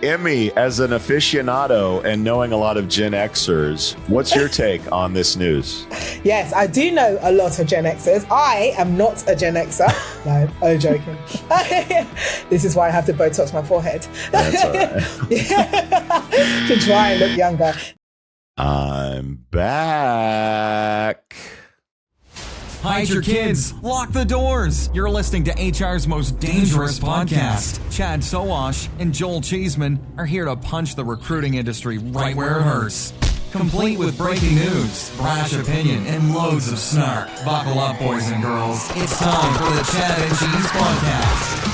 Emmy, as an aficionado and knowing a lot of Gen Xers, what's your take on this news? Yes, I do know a lot of Gen Xers. I am not a Gen Xer. No, I'm joking. This is why I have to Botox my forehead. That's all right. To try and look younger. I'm back. Hide your kids. Lock the doors. You're listening to HR's most dangerous podcast. Chad Sowash and Joel Cheeseman are here to punch the recruiting industry right where it hurts. Complete with breaking news, brash opinion, and loads of snark. Buckle up, boys and girls. It's time for the Chad and Cheese Podcast.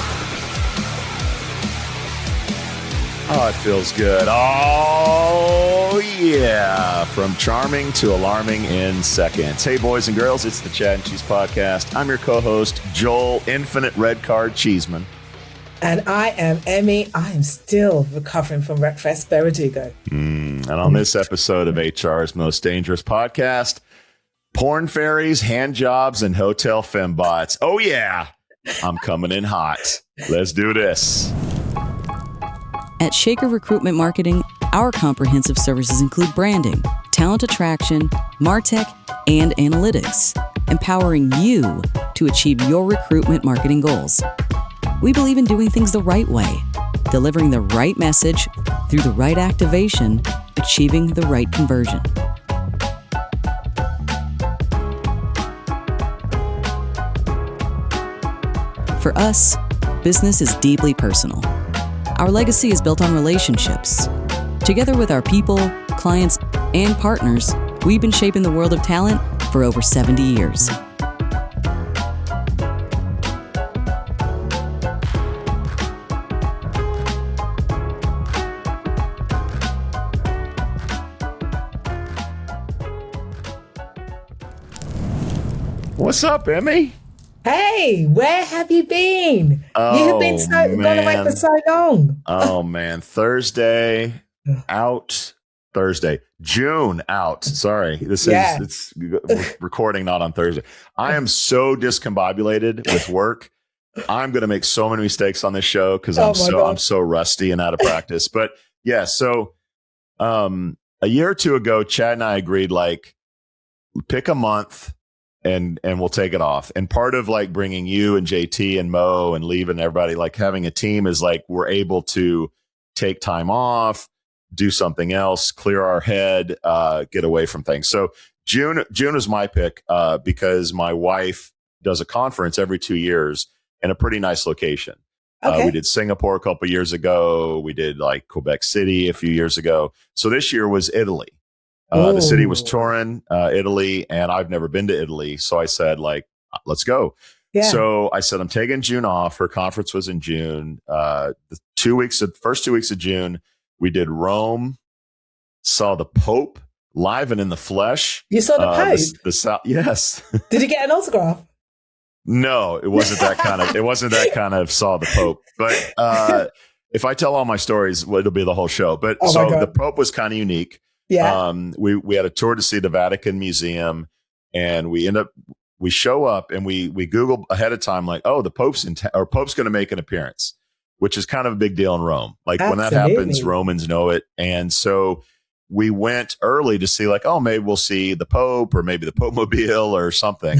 Oh, it feels good. Oh, yeah. From charming to alarming in seconds. Hey, boys and girls, it's the Chad and Cheese Podcast. I'm your co-host, Joel Infinite Red Card Cheeseman. And I am Emmy. I am still recovering from Wreckfest Berridugo. And on this episode of HR's Most Dangerous Podcast, porn fairies, hand jobs, and hotel fembots. Oh, yeah. I'm coming in hot. Let's do this. At Shaker Recruitment Marketing, our comprehensive services include branding, talent attraction, MarTech, and analytics, empowering you to achieve your recruitment marketing goals. We believe in doing things the right way, delivering the right message through the right activation, achieving the right conversion. For us, business is deeply personal. Our legacy is built on relationships. Together with our people, clients, and partners, we've been shaping the world of talent for over 70 years. What's up, Emmy? Hey, where have you been? Oh, you have been gone away for so long. Oh, man. Thursday out. June out. Sorry. It's recording not on Thursday. I am so discombobulated with work. I'm going to make so many mistakes on this show because I'm so rusty and out of practice. But yeah, so a year or two ago, Chad and I agreed, like, pick a month and we'll take it off. And part of like bringing you and JT and Mo and leaving everybody, like having a team, is like we're able to take time off, do something else, clear our head, get away from things. So June was my pick because my wife does a conference every 2 years in a pretty nice location. Okay. We did Singapore a couple of years ago. We did like Quebec City a few years ago. So this year was Italy. The city was Turin, Italy, and I've never been to Italy. So I said, like, let's go. Yeah. So I said, I'm taking June off. Her conference was in June. The first 2 weeks of June, we did Rome, saw the Pope live and in the flesh. You saw the Pope? Yes. Did he get an autograph? No, it wasn't that kind of saw the Pope. But if I tell all my stories, it'll be the whole show. But the Pope was kind of unique. Yeah. We had a tour to see the Vatican Museum, and we show up and we Google ahead of time, like, oh, the Pope's Pope's going to make an appearance, which is kind of a big deal in Rome. Like when that happens, Romans know it. And so we went early to see, like, oh, maybe we'll see the Pope or maybe the Pope Mobile or something.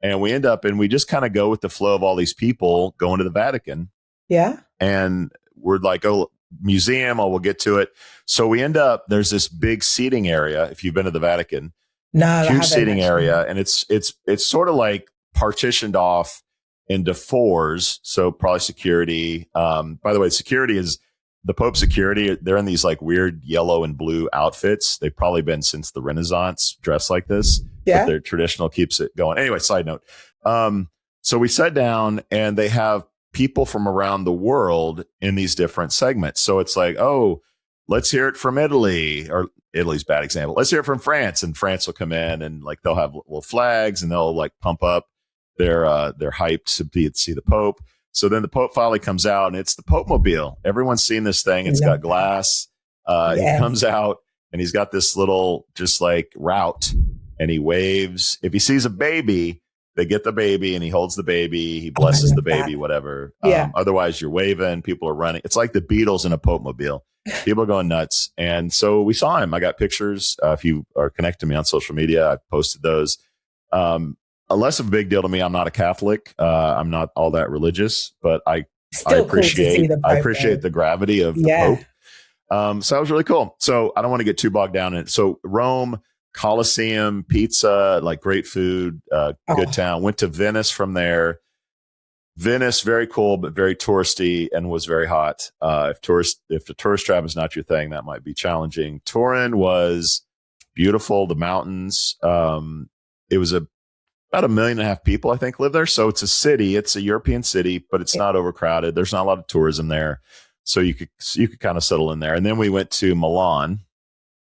And we end up and we just kind of go with the flow of all these people going to the Vatican. Yeah. And we're like, oh, museum, we'll get to it. So we end up, there's this big seating area. If you've been to the Vatican, huge seating area. And it's sort of like partitioned off into fours. So probably security. By the way, security is the Pope security. They're in these like weird yellow and blue outfits. They've probably been since the Renaissance, dressed like this. Yeah. But their traditional keeps it going. Anyway, side note. So we sat down and they have people from around the world in these different segments. So it's like, oh, let's hear it from Italy, or Italy's a bad example. Let's hear it from France, and France will come in and like they'll have little flags and they'll like pump up their hyped to see the Pope. So then the Pope finally comes out and it's the Pope Mobile. Everyone's seen this thing. It's got glass. He comes out and he's got this little just like route and he waves. If he sees a baby, they get the baby and he holds the baby, he blesses the baby, whatever. Yeah. Otherwise you're waving, people are running. It's like the Beatles in a Pope mobile. People are going nuts. And so we saw him. I got pictures. If you are connected to me on social media, I posted those. Less of a big deal to me. I'm not a Catholic. I'm not all that religious, but I appreciate the gravity of the Pope. So that was really cool. So I don't want to get too bogged down in it. So Rome, Colosseum, pizza, like great food, good town. Went to Venice from there. Venice, very cool, but very touristy and was very hot. If the tourist trap is not your thing, that might be challenging. Turin was beautiful. The mountains. It was about 1.5 million people, I think, live there. So it's a city. It's a European city, but it's not overcrowded. There's not a lot of tourism there. So you could kind of settle in there. And then we went to Milan.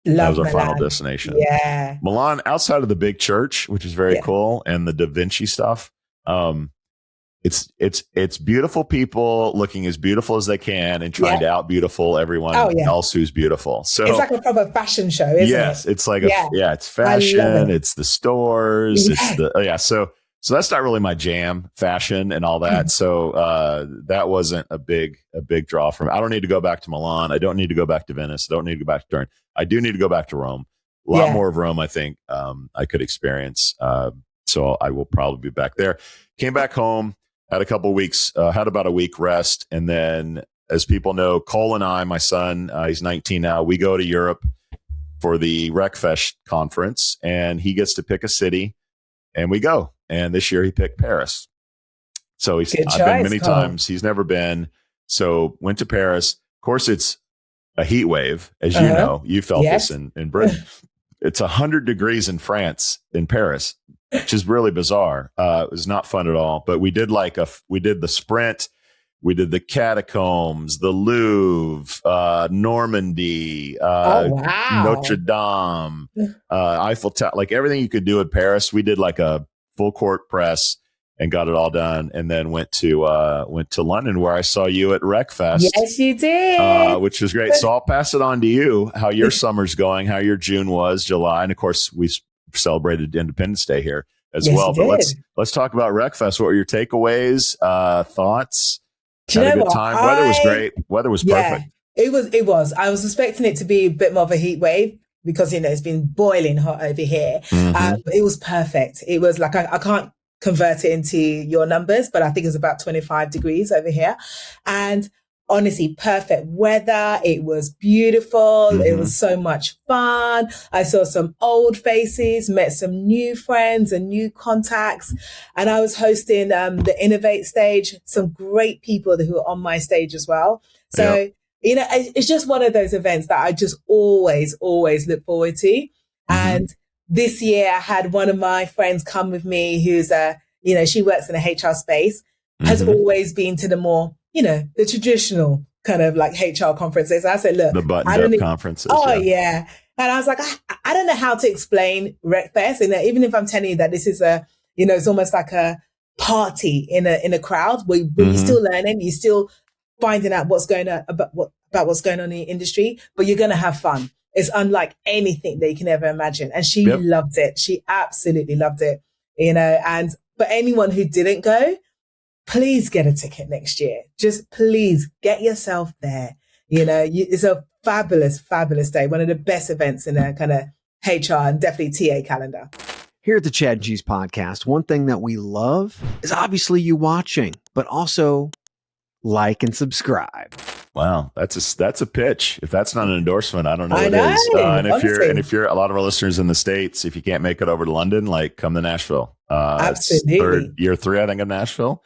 That was our final destination. Yeah. Milan, outside of the big church, which is very cool, and the Da Vinci stuff. It's beautiful people looking as beautiful as they can and trying to out beautiful everyone else who's beautiful. So it's like a proper fashion show, isn't it? Yes, it's like it's fashion, it's the stores, so that's not really my jam, fashion and all that. So that wasn't a big draw for me. I don't need to go back to Milan. I don't need to go back to Venice. I don't need to go back to Turin. I do need to go back to Rome. A lot more of Rome, I think, I could experience. So I will probably be back there. Came back home. Had a couple of weeks, had about a week rest. And then, as people know, Cole and I, my son, he's 19 now, we go to Europe for the RecFest conference, and he gets to pick a city, and we go. And this year he picked Paris. So I've been many times. He's never been. So went to Paris. Of course, it's a heat wave, as you know. You felt this in Britain. It's 100 degrees in France, in Paris, which is really bizarre. It was not fun at all. But we did the sprint, we did the catacombs, the Louvre, Normandy, Notre Dame, Eiffel Tower, like everything you could do in Paris. We did like a full court press and got it all done, and then went to London, where I saw you at RecFest. Yes, you did, which was great. So I'll pass it on to you, how your summer's going, how your June was, July, and of course we celebrated Independence Day here as well. But let's talk about RecFest. What were your takeaways, thoughts? Had a good time. Weather was great. Weather was perfect. It was. I was expecting it to be a bit more of a heat wave because it's been boiling hot over here. It was perfect. It was like I can't convert it into your numbers, but I think it's about 25 degrees over here. And honestly, perfect weather. It was beautiful. It was so much fun. I saw some old faces, met some new friends and new contacts. And I was hosting the Innovate stage, some great people who are on my stage as well. So, it's just one of those events that I just always look forward to. And this year I had one of my friends come with me who's she works in a HR space, has always been to the more, the traditional kind of like HR conferences. I said, look, the buttoned-up conferences. And I was like, I don't know how to explain RecFest. And even if I'm telling you that this is it's almost like a party in a crowd where you're still learning, you're still finding out what's going on about what's going on in the industry, but you're going to have fun. It's unlike anything that you can ever imagine. And she loved it. She absolutely loved it, but anyone who didn't go, please get a ticket next year. Just please get yourself there. It's a fabulous, fabulous day. One of the best events in a kind of HR and definitely TA calendar. Here at the Chad G's podcast, one thing that we love is obviously you watching, but also like and subscribe. Wow, that's a pitch. If that's not an endorsement, I don't know what is. And if you're a lot of our listeners in the States, if you can't make it over to London, come to Nashville. Absolutely. Year 3, I think, of Nashville,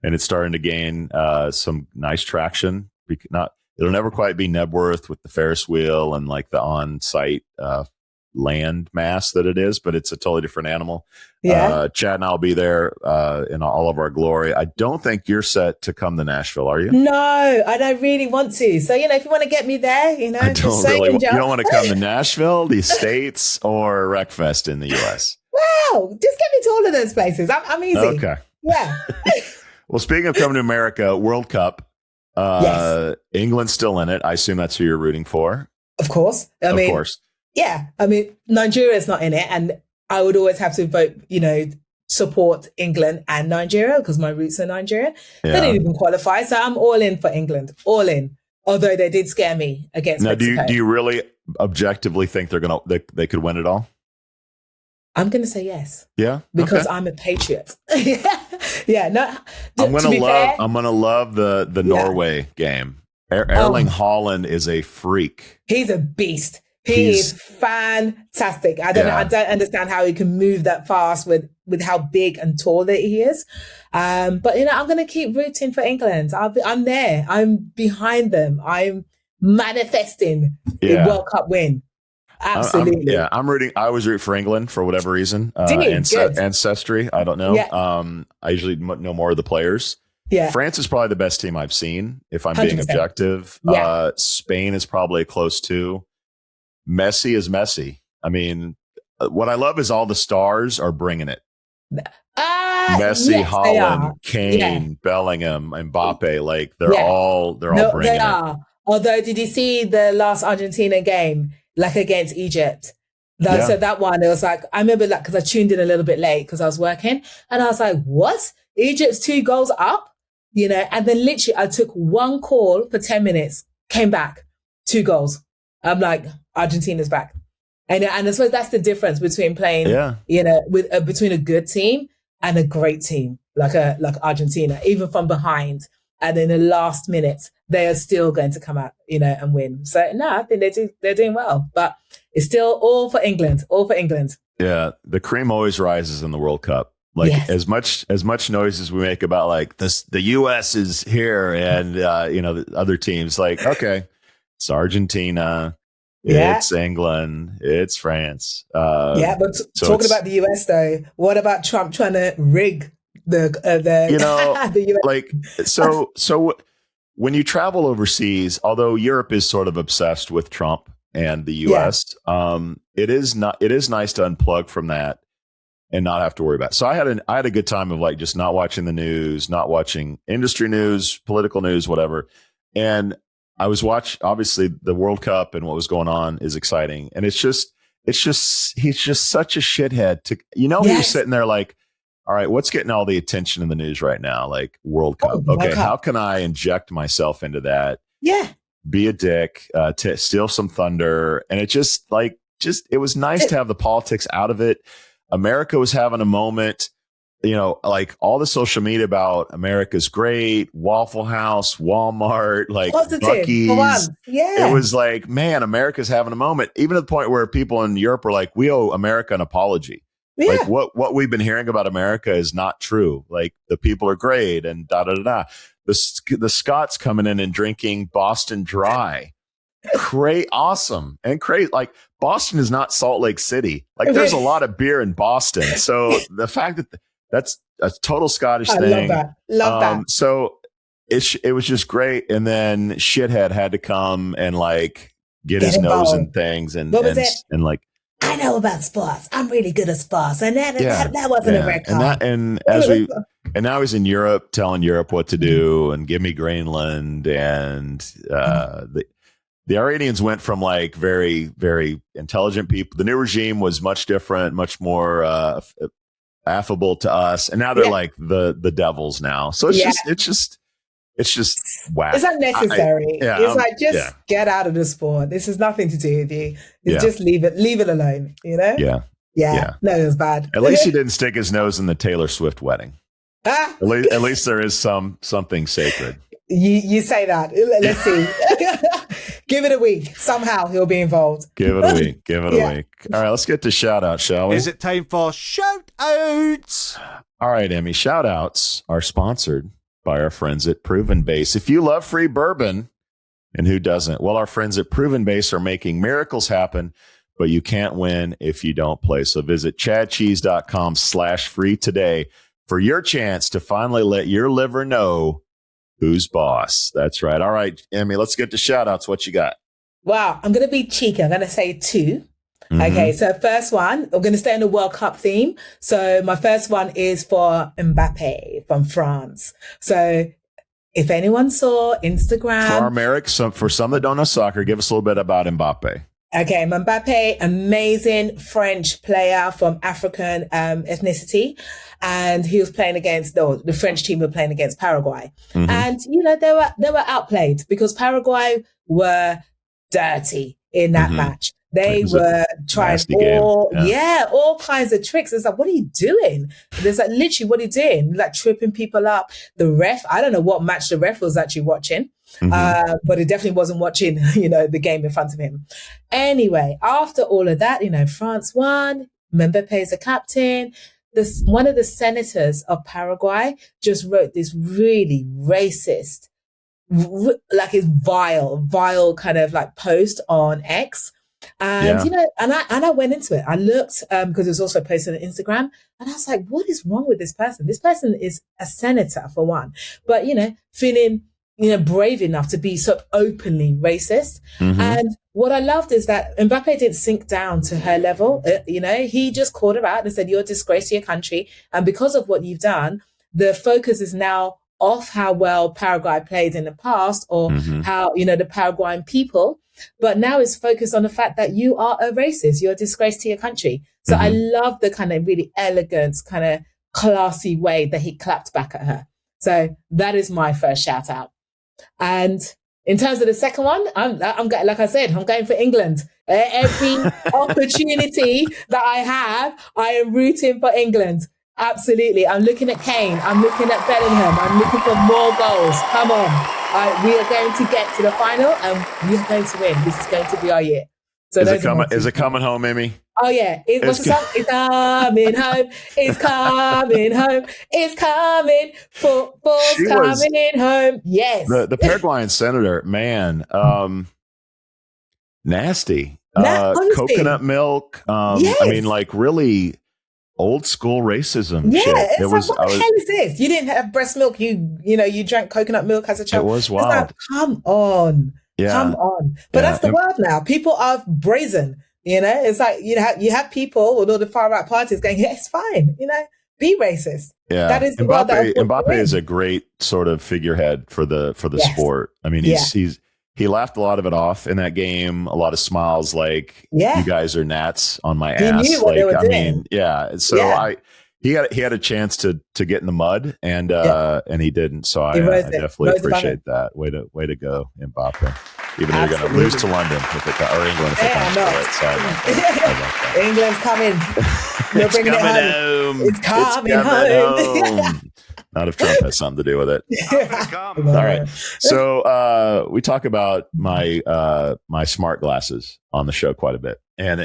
and it's starting to gain some nice traction. It'll never quite be Nebworth with the Ferris wheel and like the on-site land mass that it is, but it's a totally different animal. Chad and I'll be there in all of our glory. I don't think you're set to come to Nashville, are you? No, I don't really want to. So, if you want to get me there, you don't want to come to Nashville, the States, or RecFest in the US. Wow, just get me to all of those places. I'm easy. Okay. Yeah. Well, speaking of coming to America, World Cup, England's still in it. I assume that's who you're rooting for. Of course. Of course. Yeah. Nigeria's not in it. And I would always have to vote, support England and Nigeria because my roots are Nigeria. They didn't even qualify. So I'm all in for England, all in. Although they did scare me against Mexico. Do you really objectively think they could win it all? I'm going to say yes. Yeah, because I'm a patriot. Yeah, no. I'm gonna love the Norway game. Erling Haaland is a freak. He's a beast. He is fantastic. I don't understand how he can move that fast with how big and tall that he is. But I'm going to keep rooting for England. I'm there. I'm behind them. I'm manifesting the World Cup win. Absolutely. I'm rooting. I always root for England for whatever reason. Ancestry. I don't know. Yeah. I usually know more of the players. Yeah. France is probably the best team I've seen, if I'm 100%. Being objective. Yeah. Spain is probably close to. Messi is Messi. I mean, what I love is all the stars are bringing it. Messi, Haaland, Kane, Bellingham, Mbappe. Like they're all bringing it. Although, did you see the last Argentina game, like against Egypt? So that one, it was like, I remember that because I tuned in a little bit late because I was working, and I was like, what? Egypt's 2 goals up, and then literally I took one call for 10 minutes, came back, 2 goals. I'm like, Argentina's back. And I suppose that's the difference between playing, between a good team and a great team, like Argentina, even from behind. And in the last minute, they are still going to come out, and win. So no, I think they're doing well, but it's still all for England. Yeah. The cream always rises in the World Cup. Like as much noise as we make about like this, the US is here and, the other teams like, okay, it's Argentina. It's England. It's France. But talking about the US though, what about Trump trying to rig the the US? Like so when you travel overseas, although Europe is sort of obsessed with Trump and the US, it is nice to unplug from that and not have to worry about it. So I had a good time of like just not watching the news, not watching industry news, political news, whatever. And I was obviously the World Cup and what was going on is exciting. And he's just such a shithead he was sitting there like, all right, what's getting all the attention in the news right now? Like World Cup. Okay. How can I inject myself into that? Yeah. Be a dick, to steal some thunder. And it it was nice to have the politics out of it. America was having a moment. Like all the social media about America's great, Waffle House, Walmart, like Buc-ee's. Yeah. It was like, man, America's having a moment. Even to the point where people in Europe were like, we owe America an apology. Yeah. Like what we've been hearing about America is not true. Like the people are great and da-da-da-da. The Scots coming in and drinking Boston Dry. Awesome and crazy. Like Boston is not Salt Lake City. Like there's a lot of beer in Boston. So the fact that that's a total Scottish thing. Love that. So it was just great. And then shithead had to come and like get his nose in things and like, I know about sports. I'm really good at sports. And that wasn't a red card. And now he's in Europe telling Europe what to do and give me Greenland. And the Iranians went from like very, very intelligent people. The new regime was much different, much more affable to us, and now they're like the devils now. So it's just whack. It's unnecessary. Get out of the sport. This has nothing to do with you. It's just leave it alone. Yeah. No, it was bad. At least he didn't stick his nose in the Taylor Swift wedding. At least there is something sacred. You say that. Let's see. Give it a week. Somehow he'll be involved. Give it a week. All right, let's get to shout outs, shall we? Is it time for shout outs? All right, Emmy. Shout outs are sponsored by our friends at Proven Base. If you love free bourbon, and who doesn't? Well, our friends at Proven Base are making miracles happen, but you can't win if you don't play. So visit chadcheese.com/free today for your chance to finally let your liver know who's boss. That's right. All right, Emmy, let's get to shout outs. What you got? Wow, I'm going to be cheeky. I'm going to say 2. Mm-hmm. Okay, so first one, I'm going to stay on the World Cup theme. So my first one is for Mbappe from France. So if anyone saw Instagram. For our Merrick, for some that don't know soccer, give us a little bit about Mbappe. Okay, Mbappe, amazing French player from African ethnicity. And he was playing against, the French team were playing against Paraguay. Mm-hmm. And, they were outplayed because Paraguay were dirty in that match. They were trying all kinds of tricks. It's like, what are you doing? There's like, literally, what are you doing? Like tripping people up. The ref, I don't know what match the ref was actually watching, but it definitely wasn't watching, the game in front of him. Anyway, after all of that, France won. Mbappe is the captain. One of the senators of Paraguay just wrote this really racist, like his vile kind of like post on X. And, and I went into it. I looked, because it was also posted on Instagram, and I was like, what is wrong with this person? This person is a senator for one, but, feeling, brave enough to be so openly racist. And what I loved is that Mbappe didn't sink down to her level. He just called her out and said, you're a disgrace to your country. And because of what you've done, the focus is now off how well Paraguay played in the past or how, the Paraguayan people. But now it's focused on the fact that you are a racist. You're a disgrace to your country. So I love the kind of really elegant, kind of classy way that he clapped back at her. So that is my first shout out. And in terms of the second one, I'm like I said, I'm going for England. Every opportunity that I have, I am rooting for England. Absolutely. I'm looking at Kane. I'm looking at Bellingham. I'm looking for more goals. Come on. We are going to get to the final and we are going to win. This is going to be our year. So is it coming home, Amy? Oh, yeah. What's the song? It's coming home. It's coming home. It's coming. Football's coming home. Yes. The Paraguayan senator, man, nasty. Coconut milk. Yes. I mean, like really old school racism. Yeah, shit. it's like, what the hell is this? You didn't have breast milk. You drank coconut milk as a child. It was wild. Like, come on. Yeah. Come on. But that's the world now. People are brazen. It's like, you have people with all the far right parties going, yeah, it's fine. Be racist. Yeah. That is the world that Mbappe is a great sort of figurehead for the sport. I mean, he laughed a lot of it off in that game. A lot of smiles, like you guys are gnats on my ass. Knew what they were doing. So he had a chance to get in the mud and he didn't. So I definitely appreciate that. Way to go, Mbappe. Even though you're going to lose to London or England if it comes to it. So I like England's coming. They're bringing it home. It's coming home. Not if Trump has something to do with it. All right. So we talk about my smart glasses on the show quite a bit. And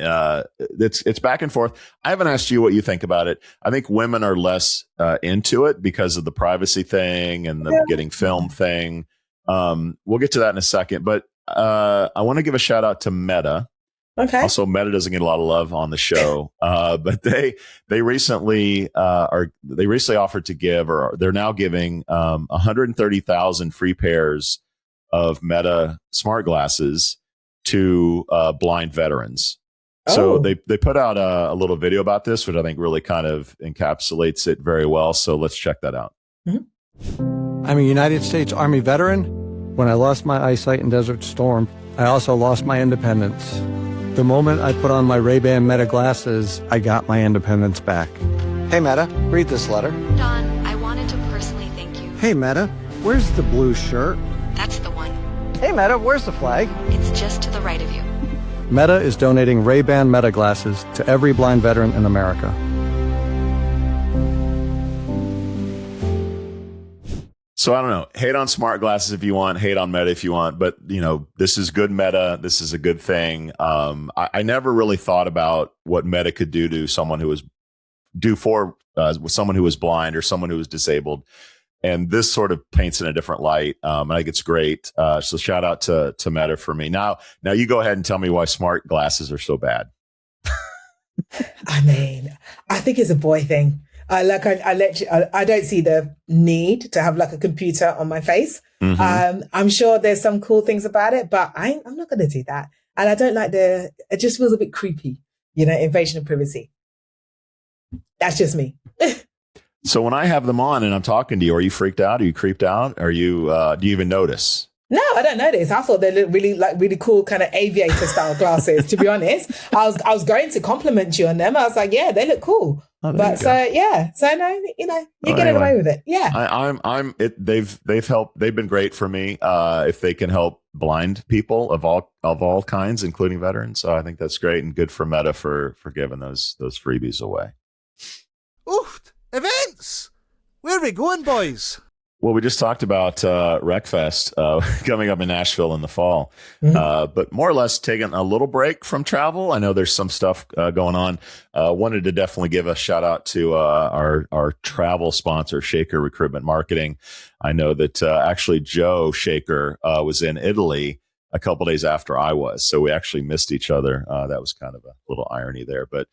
it's back and forth. I haven't asked you what you think about it. I think women are less into it because of the privacy thing and the getting filmed thing. We'll get to that in a second. But I want to give a shout out to Meta. Okay. Also, Meta doesn't get a lot of love on the show, but they recently offered to give, or they're now giving 130,000 free pairs of Meta smart glasses to blind veterans. So they put out a little video about this, which I think really kind of encapsulates it very well. So let's check that out. Mm-hmm. I'm a United States Army veteran. When I lost my eyesight in Desert Storm, I also lost my independence. The moment I put on my Ray-Ban Meta glasses, I got my independence back. Hey, Meta, read this letter. Don, I wanted to personally thank you. Hey, Meta, where's the blue shirt? That's the one. Hey, Meta, where's the flag? It's just to the right of you. Meta is donating Ray-Ban Meta glasses to every blind veteran in America. So I don't know, hate on smart glasses if you want, hate on Meta if you want, but this is good Meta. This is a good thing. I never really thought about what Meta could do to someone who was someone who was blind or someone who was disabled. And this sort of paints in a different light. I think it's great. So shout out to Meta for me. Now you go ahead and tell me why smart glasses are so bad. I mean, I think it's a boy thing. I don't see the need to have like a computer on my face. Mm-hmm. I'm sure there's some cool things about it, but I'm not going to do that. And I don't like it just feels a bit creepy, invasion of privacy. That's just me. So when I have them on and I'm talking to you, are you freaked out? Are you creeped out? Are you, do you even notice? No, I don't know this. I thought they looked really cool, kind of aviator style glasses. To be honest, I was going to compliment you on them. I was like, yeah, they look cool. Oh, but so no, you get away with it. Yeah, they've helped. They've been great for me. If they can help blind people of all kinds, including veterans, so I think that's great and good for Meta for giving those freebies away. Oof! Events. Where are we going, boys? Well, we just talked about RecFest coming up in Nashville in the fall, but more or less taking a little break from travel. I know there's some stuff going on. Wanted to definitely give a shout out to our travel sponsor, Shaker Recruitment Marketing. I know that actually Joe Shaker was in Italy a couple days after I was, so we actually missed each other. That was kind of a little irony there, but.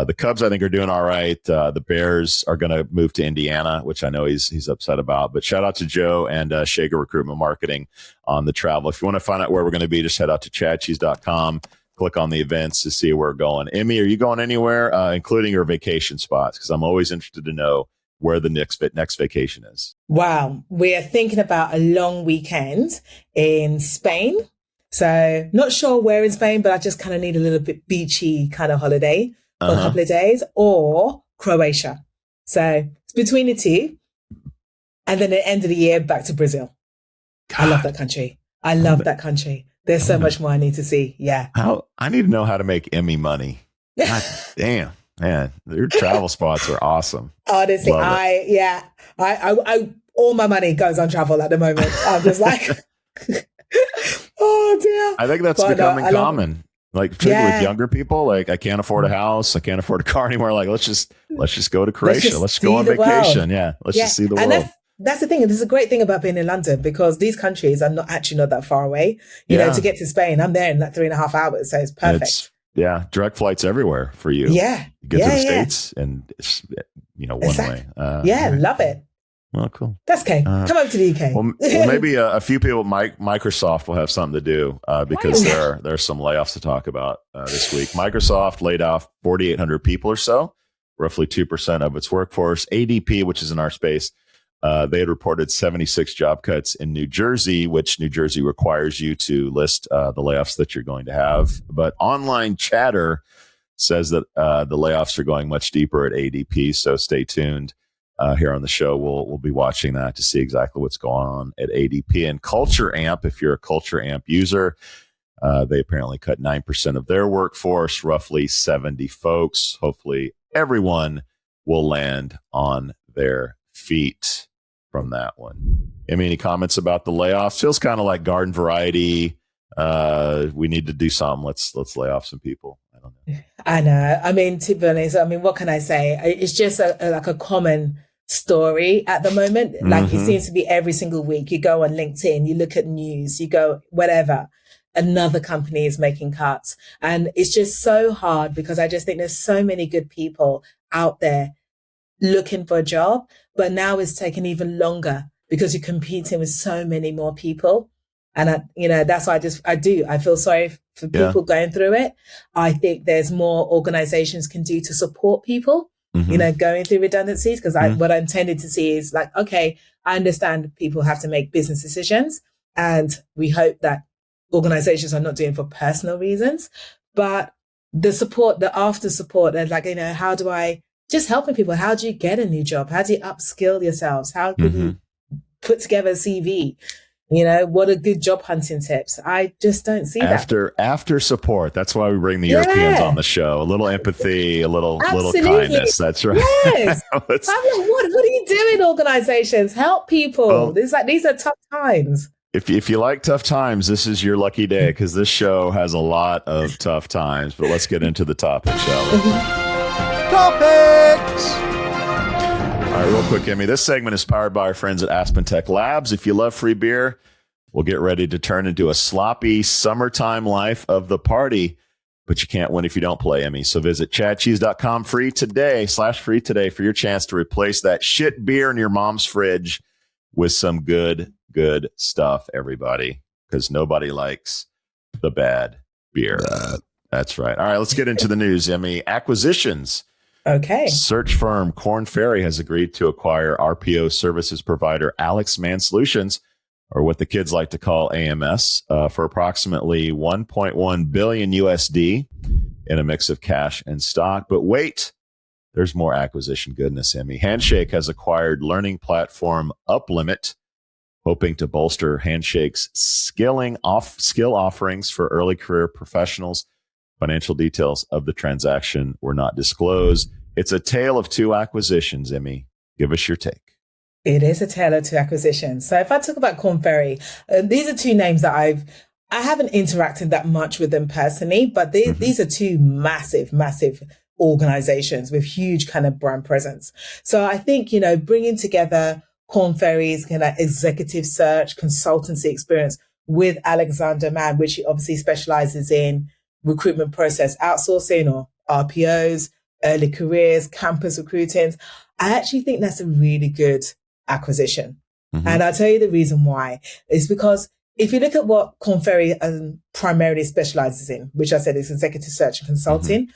The Cubs, I think, are doing all right. The Bears are going to move to Indiana, which I know he's upset about. But shout out to Joe and Shaker Recruitment Marketing on the travel. If you want to find out where we're going to be, just head out to chadcheese.com. Click on the events to see where we're going. Emmy, are you going anywhere, including your vacation spots? Because I'm always interested to know where the next vacation is. Wow. We are thinking about a long weekend in Spain. So not sure where in Spain, but I just kind of need a little bit beachy kind of holiday. For a couple of days, or Croatia. So it's between the two. And then at the end of the year, back to Brazil. God. I love that country. that country. There's so much more I need to see. Yeah. I need to know how to make Emmy money. God damn, man. Your travel spots are awesome. Honestly, I all my money goes on travel at the moment. I'm just like, oh dear. I think that's becoming common. Like particularly with younger people, like I can't afford a house, I can't afford a car anymore. Like let's just go to Croatia, let's go on vacation. Yeah, let's just see the world. And that's the thing. This is a great thing about being in London because these countries are not that far away. You know, to get to Spain, I'm there in like 3.5 hours, so it's perfect. Direct flights everywhere for you. Yeah, you get to the States and it's one way. Love it. Well, cool. That's okay. Come over to the UK. Well, maybe a few people, Microsoft will have something to do because there are some layoffs to talk about this week. Microsoft laid off 4,800 people or so, roughly 2% of its workforce. ADP, which is in our space, they had reported 76 job cuts in New Jersey, which New Jersey requires you to list the layoffs that you're going to have. But Online Chatter says that the layoffs are going much deeper at ADP, so stay tuned. Here on the show, we'll be watching that to see exactly what's going on at ADP. And Culture Amp, if you're a Culture Amp user, they apparently cut 9% of their workforce, roughly 70 folks. Hopefully everyone will land on their feet from that one. Any comments about the layoffs? Feels kind of like garden variety. We need to do something. Let's lay off some people. I don't know. I know. I mean, to be honest, what can I say? It's just a common story at the moment. Like it seems to be every single week. You go on LinkedIn, you look at news, you go whatever. Another company is making cuts. And it's just so hard because I just think there's so many good people out there looking for a job, but now it's taking even longer because you're competing with so many more people. And that's why I feel sorry for people going through it. I think there's more organizations can do to support people, going through redundancies. Because what I'm tending to see is like, okay, I understand people have to make business decisions and we hope that organizations are not doing it for personal reasons, but the support, the after support, and like, how do I just helping people? How do you get a new job? How do you upskill yourselves? How can you put together a CV? What are good job hunting tips? I just don't see that. After support. That's why we bring the Europeans on the show. A little empathy, a little kindness. That's right. Yes. I'm like, what are you doing, organizations? Help people. Well, these are tough times. If you like tough times, this is your lucky day because this show has a lot of tough times. But let's get into the topic, shall we? Topics! All right, real quick, Emmy. This segment is powered by our friends at Aspen Tech Labs. If you love free beer, we'll get ready to turn into a sloppy summertime life of the party. But you can't win if you don't play, Emmy. So visit chadcheese.com free today for your chance to replace that shit beer in your mom's fridge with some good stuff, everybody. Because nobody likes the bad beer. That's right. All right, let's get into the news, Emmy. Acquisitions. Okay. Search firm Korn Ferry has agreed to acquire RPO services provider Alex Mann Solutions, or what the kids like to call AMS, for approximately 1.1 billion USD in a mix of cash and stock. But wait, there's more acquisition goodness, Emmy. Handshake has acquired learning platform Uplimit, hoping to bolster Handshake's skill offerings for early career professionals. Financial details of the transaction were not disclosed. It's a tale of two acquisitions, Emmy. Give us your take. It is a tale of two acquisitions. So if I talk about Korn Ferry, these are two names that I haven't interacted that much with them personally, but these are two massive, massive organizations with huge kind of brand presence. So I think, bringing together Korn Ferry's kind of executive search consultancy experience with Alexander Mann, which he obviously specializes in recruitment process outsourcing or RPOs, early careers, campus recruiting. I actually think that's a really good acquisition. And I'll tell you the reason why. It's because if you look at what Korn Ferry primarily specializes in, which I said is executive search and consulting,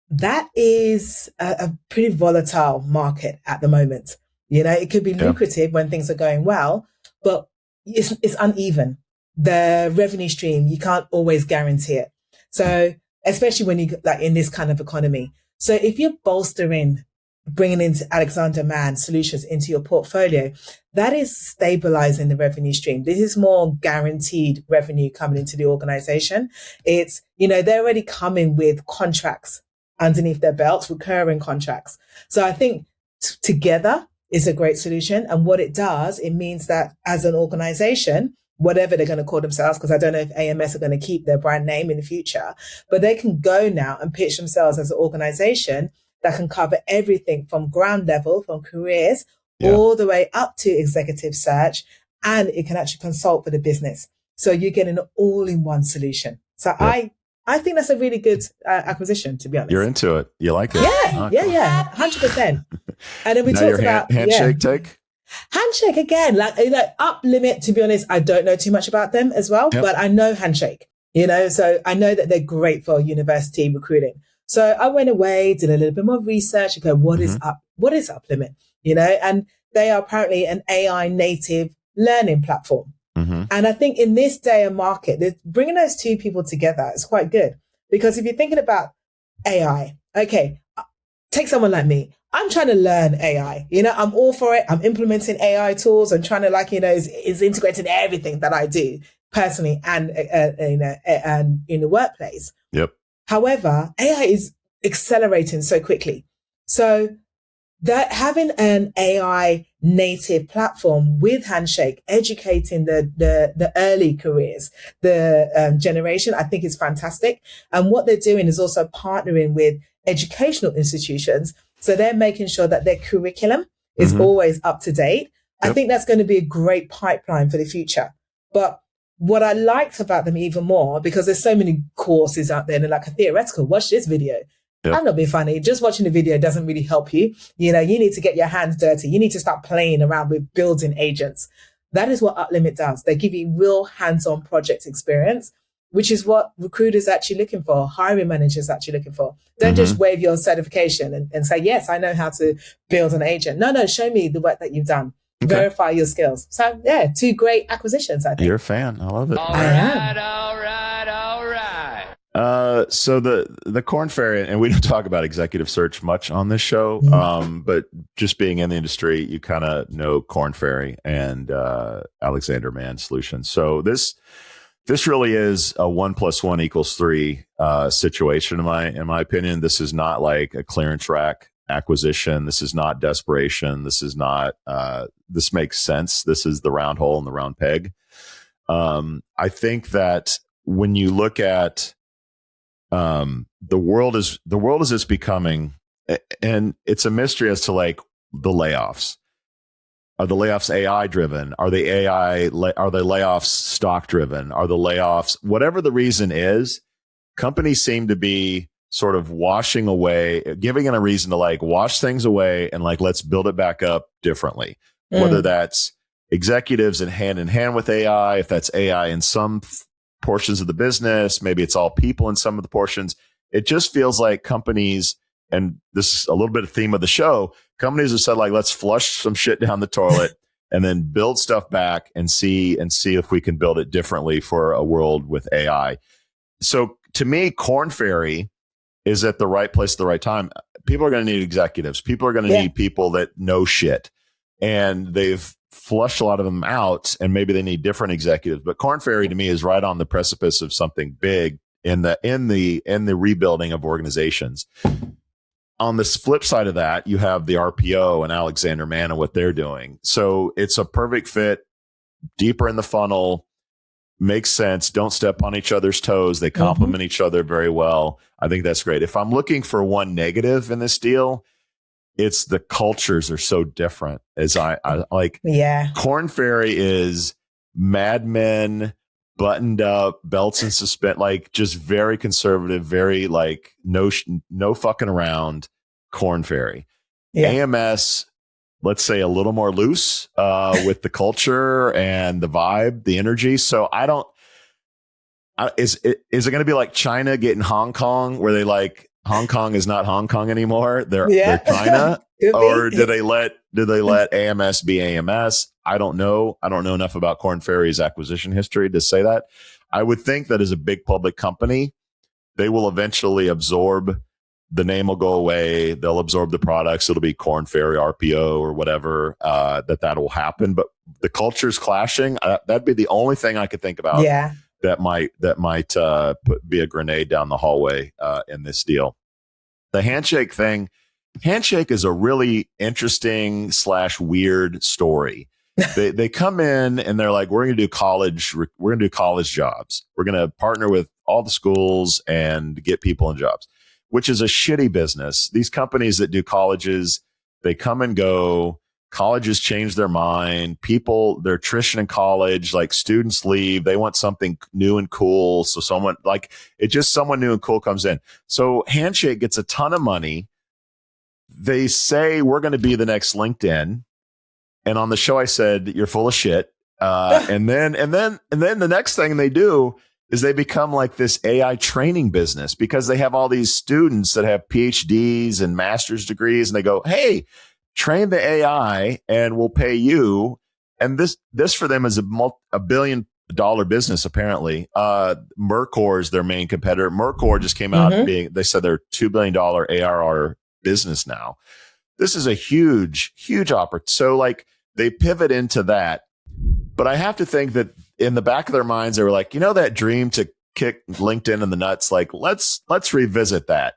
that is a pretty volatile market at the moment. It could be lucrative when things are going well, but it's uneven. The revenue stream, you can't always guarantee it. So especially when you like in this kind of economy. So if you're bringing into Alexander Mann solutions into your portfolio, that is stabilizing the revenue stream. This is more guaranteed revenue coming into the organization. It's, they're already coming with contracts underneath their belts, recurring contracts. So I think together is a great solution. And what it does, it means that as an organization, whatever they're going to call themselves, because I don't know if AMS are going to keep their brand name in the future, but they can go now and pitch themselves as an organization that can cover everything from ground level, from careers, all the way up to executive search, and it can actually consult for the business. So you're getting an all-in-one solution. So I think that's a really good acquisition, to be honest. You're into it. You like it? Yeah, 100%. And then we talked about Handshake take. Handshake again, like Uplimit. To be honest, I don't know too much about them as well, but I know Handshake. So I know that they're great for university recruiting. So I went away, did a little bit more research. Okay, what is Uplimit? And they are apparently an AI native learning platform. And I think in this day and market, bringing those two people together is quite good, because if you're thinking about AI, okay, take someone like me. I'm trying to learn AI. I'm all for it. I'm implementing AI tools and trying to is integrated in everything that I do personally and in the workplace. Yep. However, AI is accelerating so quickly. So that having an AI native platform with Handshake, educating the early careers, the generation, I think is fantastic. And what they're doing is also partnering with educational institutions. So they're making sure that their curriculum is always up to date. Yep. I think that's going to be a great pipeline for the future. But what I liked about them even more, because there's so many courses out there and they're like a theoretical, watch this video. Yep. I'm not being funny. Just watching the video doesn't really help you. You need to get your hands dirty. You need to start playing around with building agents. That is what Uplimit does. They give you real hands-on project experience, which is what recruiters are actually looking for, hiring managers are actually looking for. Don't just wave your certification and say, yes, I know how to build an agent. No, show me the work that you've done. Okay. Verify your skills. So two great acquisitions, I think. You're a fan. I love it. All right. So the Korn Ferry, and we don't talk about executive search much on this show, but just being in the industry, you kind of know Korn Ferry and Alexander Mann Solutions. So this really is a 1 + 1 = 3 situation in my opinion. This is not like a clearance rack acquisition. This is not desperation. This is not. This makes sense. This is the round hole in the round peg. I think that when you look at the world is just becoming, and it's a mystery as to like the layoffs. Are the layoffs AI driven? Are the layoffs stock driven? Are the layoffs, whatever the reason is, companies seem to be sort of washing away, giving it a reason to like wash things away and like, let's build it back up differently. Whether that's executives in hand with AI, if that's AI in some portions of the business, maybe it's all people in some of the portions. It just feels like companies, and this is a little bit of theme of the show, companies have said like, let's flush some shit down the toilet and then build stuff back and see if we can build it differently for a world with AI. So to me, Korn Ferry is at the right place at the right time. People are going to need executives. People are going to need people that know shit, and they've flushed a lot of them out, and maybe they need different executives. But Korn Ferry to me is right on the precipice of something big in the rebuilding of organizations. On the flip side of that, you have the RPO and Alexander Mann and what they're doing. So it's a perfect fit, deeper in the funnel, makes sense. Don't step on each other's toes. They complement each other very well. I think that's great. If I'm looking for one negative in this deal, it's the cultures are so different. As I like, Korn Ferry is Mad Men, buttoned up, belts and suspend, like just very conservative, very like no fucking around. Korn Ferry. AMS, let's say a little more loose with the culture and the vibe, the energy. So is it going to be like China getting Hong Kong, where they like Hong Kong is not Hong Kong anymore? They're China, or did they let AMS be AMS? I don't know. I don't know enough about Korn Ferry's acquisition history to say that. I would think that as a big public company, they will eventually absorb. The name will go away. They'll absorb the products. It'll be Korn Ferry RPO or whatever. That will happen. But the culture's clashing. That'd be the only thing I could think about. That might be a grenade down the hallway in this deal. The Handshake thing. Handshake is a really interesting / weird story. They come in and they're like, we're going to do college jobs. We're going to partner with all the schools and get people in jobs, which is a shitty business. These companies that do colleges, they come and go. Colleges change their mind. People, they're attrition in college, like students leave. They want something new and cool. So someone new and cool comes in. So Handshake gets a ton of money. They say, we're going to be the next LinkedIn. And on the show, I said, you're full of shit. And then the next thing they do is they become like this AI training business, because they have all these students that have PhDs and master's degrees, and they go, hey, train the AI and we'll pay you. And this for them is a $1 billion business, apparently. Mercor is their main competitor. Mercor just came out they said they're $2 billion ARR business now. This is a huge, huge opportunity. So like they pivot into that. But I have to think that in the back of their minds, they were like, that dream to kick LinkedIn in the nuts, like, let's revisit that.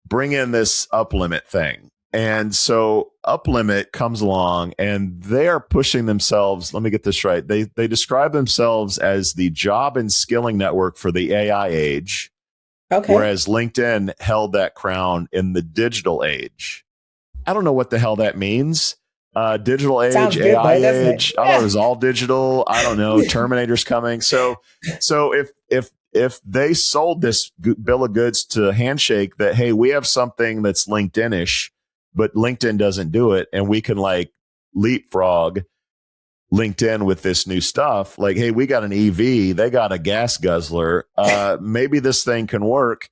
Bring in this Uplimit thing. And so Uplimit comes along and they are pushing themselves. Let me get this right. They describe themselves as the job and skilling network for the AI age. Okay. Whereas LinkedIn held that crown in the digital age. I don't know what the hell that means. Digital age, sounds AI age. I thought it was all digital. I don't know. Terminator's coming. So if they sold this bill of goods to Handshake that, hey, we have something that's LinkedIn-ish, but LinkedIn doesn't do it, and we can like leapfrog LinkedIn with this new stuff. Like, hey, we got an EV, they got a gas guzzler. Maybe this thing can work.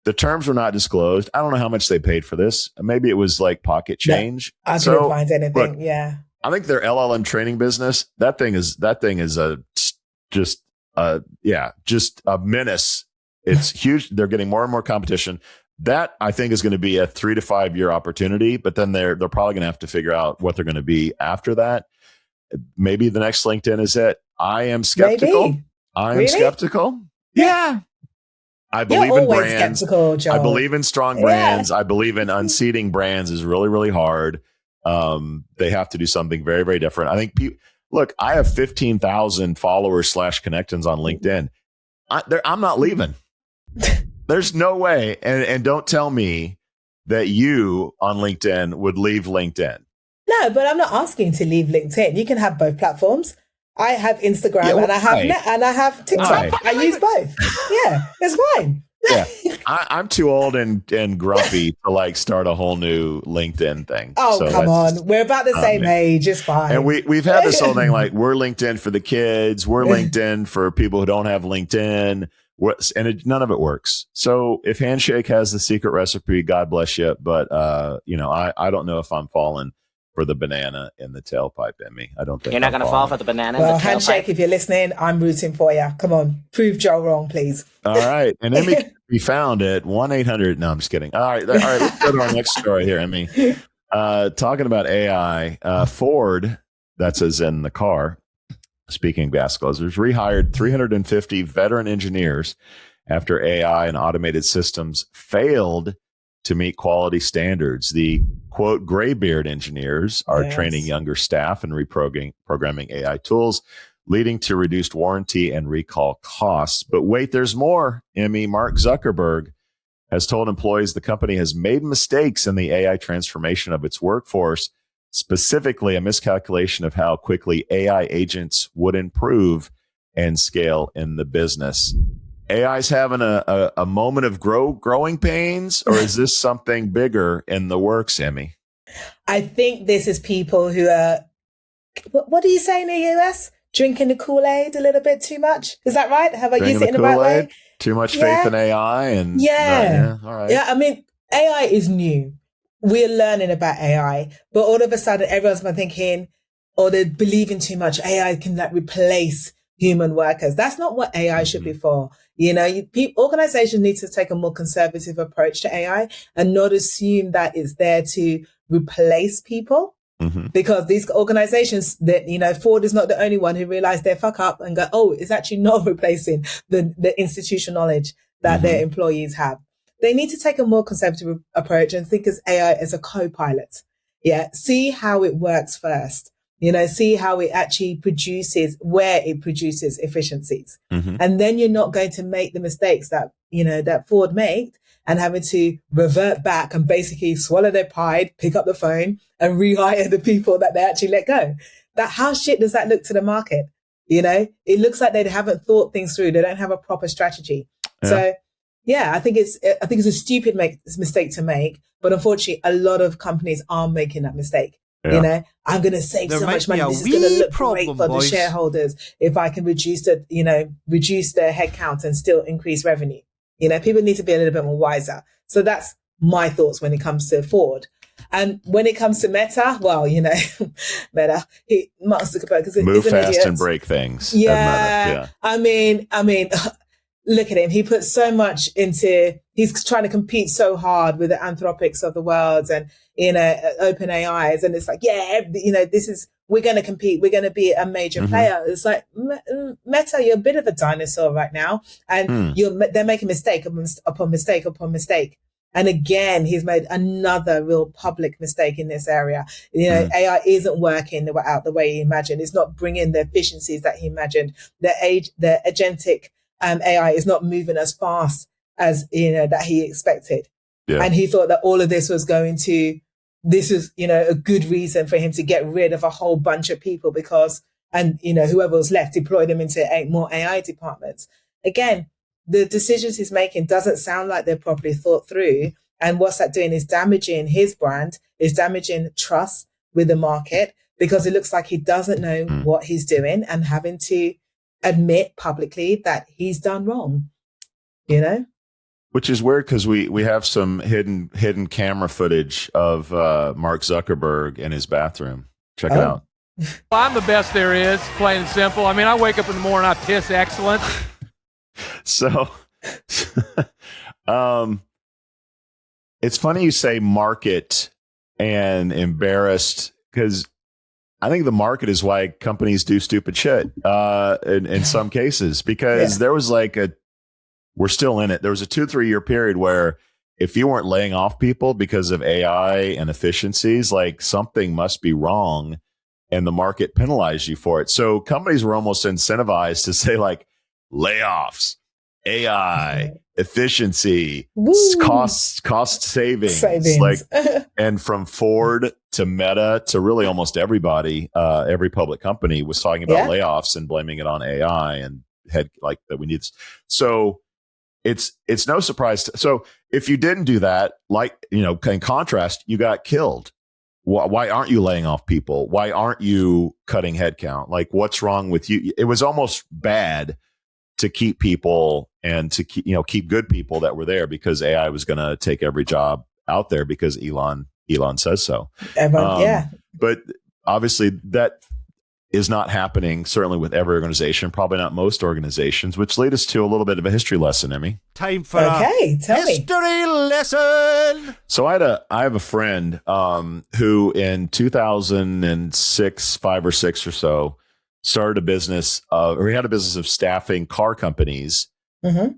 The terms were not disclosed. I don't know how much they paid for this. Maybe it was like pocket change. No, I couldn't find anything. Look, I think their LLM training business, that thing is just a menace. It's huge. They're getting more and more competition. That I think is going to be a 3 to 5 year opportunity, but then they're probably going to have to figure out what they're going to be after that. Maybe the next LinkedIn is it. I am skeptical. Maybe. I'm skeptical. Yeah. I believe in brands. I believe in strong brands. I believe in unseating brands is really, really hard. They have to do something very, very different. I think look, I have 15,000 followers / connections on LinkedIn. I'm not leaving. There's no way. And don't tell me that you on LinkedIn would leave LinkedIn. No, but I'm not asking to leave LinkedIn. You can have both platforms. I have Instagram and I have TikTok. I use both. Yeah, it's fine. Yeah, I'm too old and grumpy to like start a whole new LinkedIn thing. Oh, so come on. We're about the same age. It's fine. And we've had this whole thing like we're LinkedIn for the kids. We're LinkedIn for people who don't have LinkedIn. And none of it works. So if Handshake has the secret recipe, God bless you. But, I don't know if I'm falling for the banana in the tailpipe, Emmy. I don't think you're not going to fall for the banana. Well, in the Handshake, tailpipe. if you're listening, I'm rooting for you. Come on, prove Joe wrong, please. All right, and Emmy can be found at 1-800. No, I'm just kidding. All right. Let's go to our next story here, Emmy. Talking about AI, Ford, that's as in the car. Speaking of gas closers, rehired 350 veteran engineers after AI and automated systems failed to meet quality standards. The quote greybeard engineers are training younger staff and reprogramming AI tools, leading to reduced warranty and recall costs. But wait, there's more. Emmy, Mark Zuckerberg has told employees the company has made mistakes in the AI transformation of its workforce, specifically a miscalculation of how quickly AI agents would improve and scale in the business. AI's having a moment of growing pains, or is this something bigger in the works, Emmy? I think this is people who are, what do you say in the US? Drinking the Kool-Aid a little bit too much. Is that right? Have I used it in the right way? Too much faith in AI? And all right. Yeah, I mean, AI is new. We're learning about AI, but all of a sudden everyone's been thinking, or they're believing too much AI can replace human workers. That's not what AI should be for. Organizations need to take a more conservative approach to AI and not assume that it's there to replace people. Because these organizations that, Ford is not the only one who realized their fuck up and go, oh, it's actually not replacing the institutional knowledge that their employees have. They need to take a more conservative approach and think as AI as a co-pilot. Yeah. See how it works first. See how it actually produces, where it produces efficiencies. And then you're not going to make the mistakes that, that Ford made and having to revert back and basically swallow their pride, pick up the phone and rehire the people that they actually let go. How shit does that look to the market? It looks like they haven't thought things through. They don't have a proper strategy. Yeah. So yeah, I think it's a stupid mistake to make, but unfortunately a lot of companies are making that mistake. Yeah. I'm going to save so much money. This is going to look great for the shareholders if I can reduce the headcount and still increase revenue. People need to be a little bit more wiser. So that's my thoughts when it comes to Ford. And when it comes to Meta, well, Meta, Mark Zuckerberg, move fast and break things. Yeah. I mean, look at him. He puts so much he's trying to compete so hard with the Anthropics of the world and, open AIs. And it's like, we're going to compete. We're going to be a major player. It's like, Meta, you're a bit of a dinosaur right now. And they're making mistake upon mistake upon mistake. And again, he's made another real public mistake in this area. AI isn't working out the way he imagined. It's not bringing the efficiencies that he imagined. The agentic AI is not moving as fast as, that he expected. Yeah. And he thought that all of this was a good reason for him to get rid of a whole bunch of people whoever was left, deploy them into more AI departments. Again, the decisions he's making doesn't sound like they're properly thought through. And what's that doing is damaging his brand, is damaging trust with the market, because it looks like he doesn't know what he's doing and having to admit publicly that he's done wrong, Which is weird because we have some hidden camera footage of Mark Zuckerberg in his bathroom. Check it out. I'm the best there is, plain and simple. I mean, I wake up in the morning, I piss excellent. So, it's funny you say market and embarrassed, because I think the market is why companies do stupid shit in some cases, because there was we're still in it. There was a 2-3 year period where if you weren't laying off people because of AI and efficiencies, something must be wrong, and the market penalized you for it. So companies were almost incentivized to say layoffs, AI, efficiency, cost savings. And from Ford to Meta to really almost everybody, every public company was talking about layoffs and blaming it on AI and that we need this. So it's no surprise. So if you didn't do that, in contrast, you got killed. Why aren't you laying off people? Why aren't you cutting headcount? What's wrong with you? It was almost bad to keep people and to keep good people that were there, because AI was going to take every job out there because Elon Elon says so. Yeah. But obviously that is not happening, certainly with every organization, probably not most organizations, which lead us to a little bit of a history lesson, Emmy. Time for a history lesson. So I have a friend who in 2006, 5 or 6 or so, started a business or he had a business of staffing car companies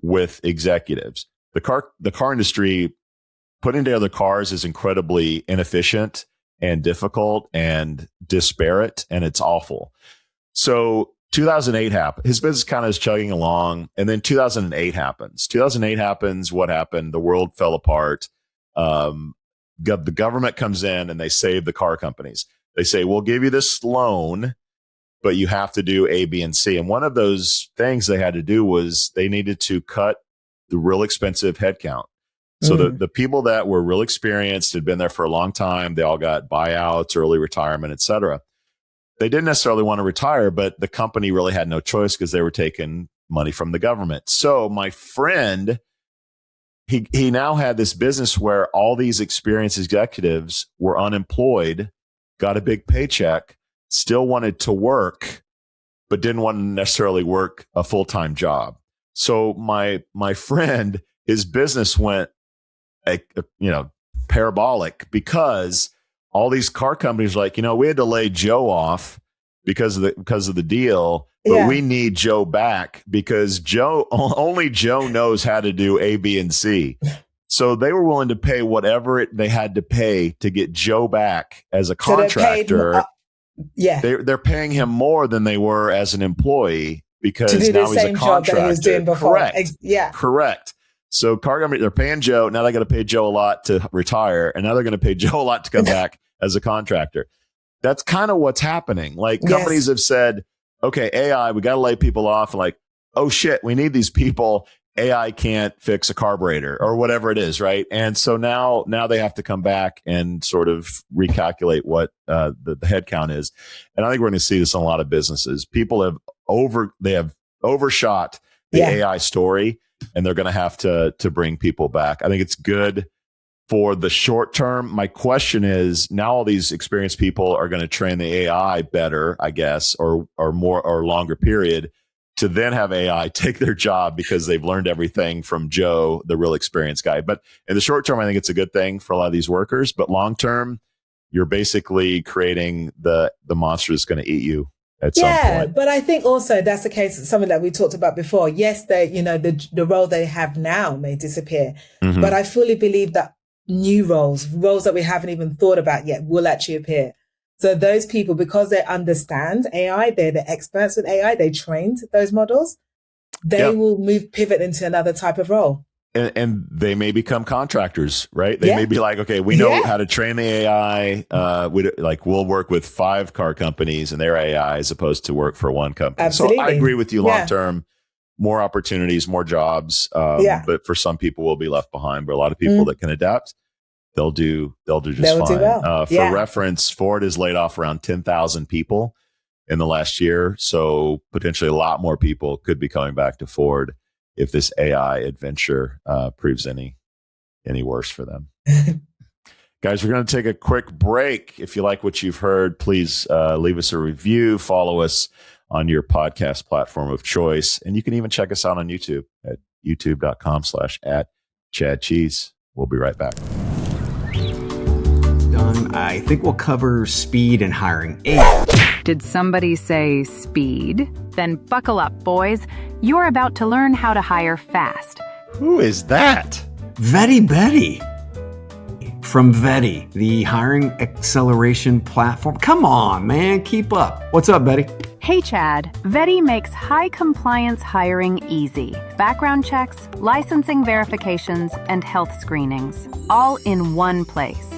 with executives. The car industry, putting together cars is incredibly inefficient and difficult and disparate, and it's awful. So 2008 happened. His business kind of is chugging along, and then 2008 happens. 2008 happens. What happened? The world fell apart. The government comes in and they save the car companies. They say, we'll give you this loan, but you have to do A, B, and C. And one of those things they had to do was they needed to cut the real expensive headcount. So the people that were real experienced, had been there for a long time, they all got buyouts, early retirement, et cetera. They didn't necessarily want to retire, but the company really had no choice because they were taking money from the government. So my friend, he now had this business where all these experienced executives were unemployed, got a big paycheck, still wanted to work, but didn't want to necessarily work a full-time job. So my friend, his business went parabolic because all these car companies are like, we had to lay Joe off because of the deal, but we need Joe back because only Joe knows how to do A, B, and C. So they were willing to pay whatever they had to pay to get Joe back as a contractor. They're paying him more than they were as an employee because to do now the he's same a contractor. Job that he was doing before. Correct. So car company, they're paying Joe. Now they got to pay Joe a lot to retire. And now they're going to pay Joe a lot to come back as a contractor. That's kind of what's happening. Like companies have said, okay, AI, we got to lay people off. Like, oh shit, we need these people. AI can't fix a carburetor or whatever it is. Right. And so now they have to come back and sort of recalculate what the headcount is. And I think we're going to see this in a lot of businesses. People have overshot the AI story. And they're going to have to bring people back. I think it's good for the short term. My question is, now all these experienced people are going to train the AI better, I guess, or more or longer period to then have AI take their job because they've learned everything from Joe, the real experienced guy. But in the short term, I think it's a good thing for a lot of these workers. But long term, you're basically creating the monster that's going to eat you. At some point. But I think also that's the case, something that we talked about before. Yes, the role they have now may disappear, but I fully believe that new roles that we haven't even thought about yet will actually appear. So those people, because they understand AI, they're the experts with AI, they trained those models, they will pivot into another type of role. And they may become contractors, right? They may be like, okay, we know how to train the AI. We'll work with 5 car companies and their AI as opposed to work for one company. Absolutely. So I agree with you long term, more opportunities, more jobs. But for some people will be left behind, but a lot of people that can adapt, they'll do just fine. Do well. For reference, Ford has laid off around 10,000 people in the last year. So potentially a lot more people could be coming back to Ford if this AI adventure proves any worse for them. Guys, we're going to take a quick break. If you like what you've heard, please leave us a review, follow us on your podcast platform of choice. And you can even check us out on YouTube at youtube.com/@ChadCheese. We'll be right back. Done. I think we'll cover speed and hiring. Did somebody say speed? Then buckle up, boys. You're about to learn how to hire fast. Who is that? Vetty Betty. From Vetty, the hiring acceleration platform. Come on, man, keep up. What's up, Betty? Hey, Chad. Vetty makes high compliance hiring easy. Background checks, licensing verifications, and health screenings, all in one place.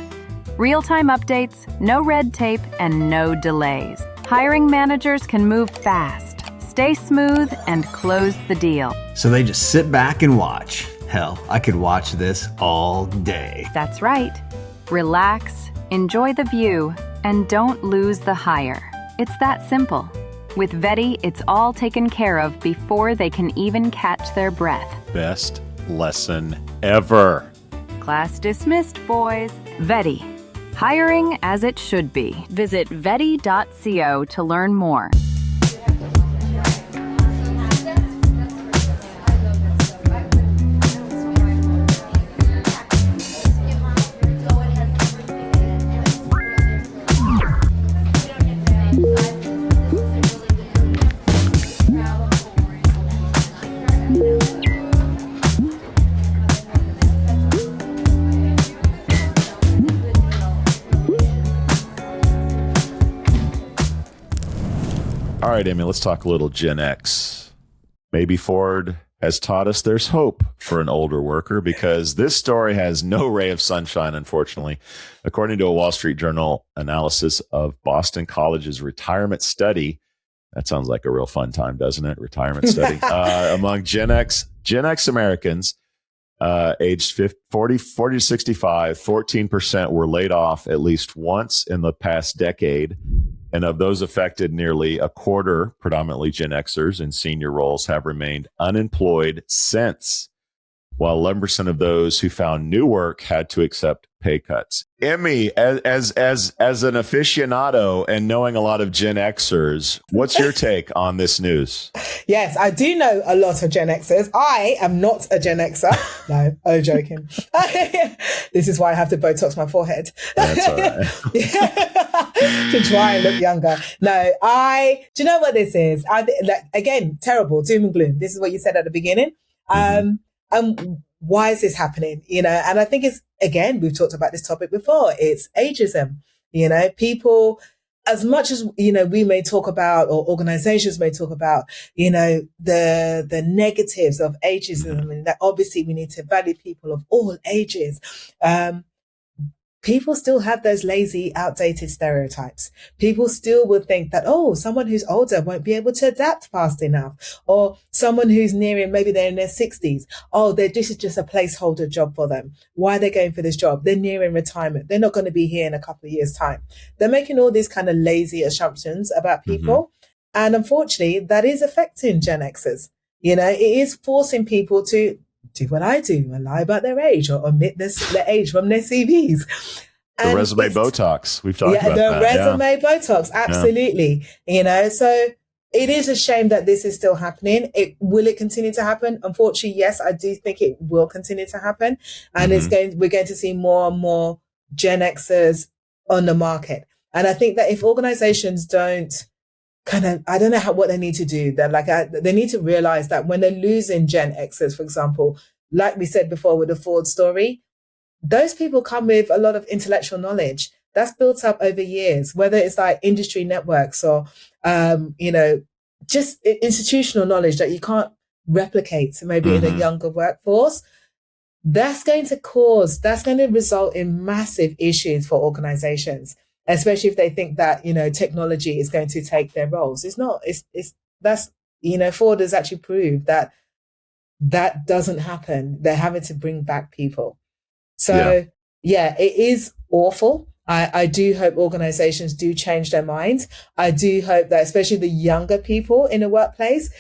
Real-time updates, no red tape, and no delays. Hiring managers can move fast, stay smooth, and close the deal. So they just sit back and watch. Hell, I could watch this all day. That's right. Relax, enjoy the view, and don't lose the hire. It's that simple. With Vetty, it's all taken care of before they can even catch their breath. Best lesson ever. Class dismissed, boys. Vetty. Hiring as it should be. Visit veti.co to learn more. All right, Amy, let's talk a little Gen X. Maybe Ford has taught us there's hope for an older worker, because this story has no ray of sunshine, unfortunately. According to a Wall Street Journal analysis of Boston College's retirement study, that sounds like a real fun time, doesn't it? Retirement study. Among Gen X Americans aged 40 to 65, 14% were laid off at least once in the past decade. And of those affected, nearly a quarter, predominantly Gen Xers in senior roles, have remained unemployed since, while 11% of those who found new work had to accept pay cuts. Emmy, as an aficionado and knowing a lot of Gen Xers, what's your take on this news? Yes, I do know a lot of Gen Xers. I am not a Gen Xer. No, I'm joking. This is why I have to Botox my forehead. That's all right. To try and look younger. No, do you know what this is? Again, terrible, doom and gloom. This is what you said at the beginning. Why is this happening? And I think it's, again, we've talked about this topic before. It's ageism. People, as much as, we may talk about, or organizations may talk about, the negatives of ageism, and that obviously we need to value people of all ages. People still have those lazy, outdated stereotypes. People still would think that, someone who's older won't be able to adapt fast enough. Or someone who's nearing, maybe they're in their 60s. This is just a placeholder job for them. Why are they going for this job? They're nearing retirement. They're not going to be here in a couple of years' time. They're making all these kind of lazy assumptions about people. And unfortunately, that is affecting Gen Xers. It is forcing people to do what I do and lie about their age or omit their age from their CVs. The resume Botox. We've talked about that. The resume Botox. Absolutely. So it is a shame that this is still happening. Will it continue to happen? Unfortunately, yes, I do think it will continue to happen. And we're going to see more and more Gen Xers on the market. And I think that if organizations don't I don't know what they need to do. They need to realize that when they're losing Gen Xers, for example, like we said before with the Ford story, those people come with a lot of intellectual knowledge that's built up over years, whether it's like industry networks or, just institutional knowledge that you can't replicate maybe in a younger workforce. That's going to result in massive issues for organizations, especially if they think that, technology is going to take their roles. It's not, Ford has actually proved that doesn't happen. They're having to bring back people. So it is awful. I do hope organizations do change their minds. I do hope that especially the younger people in the workplace,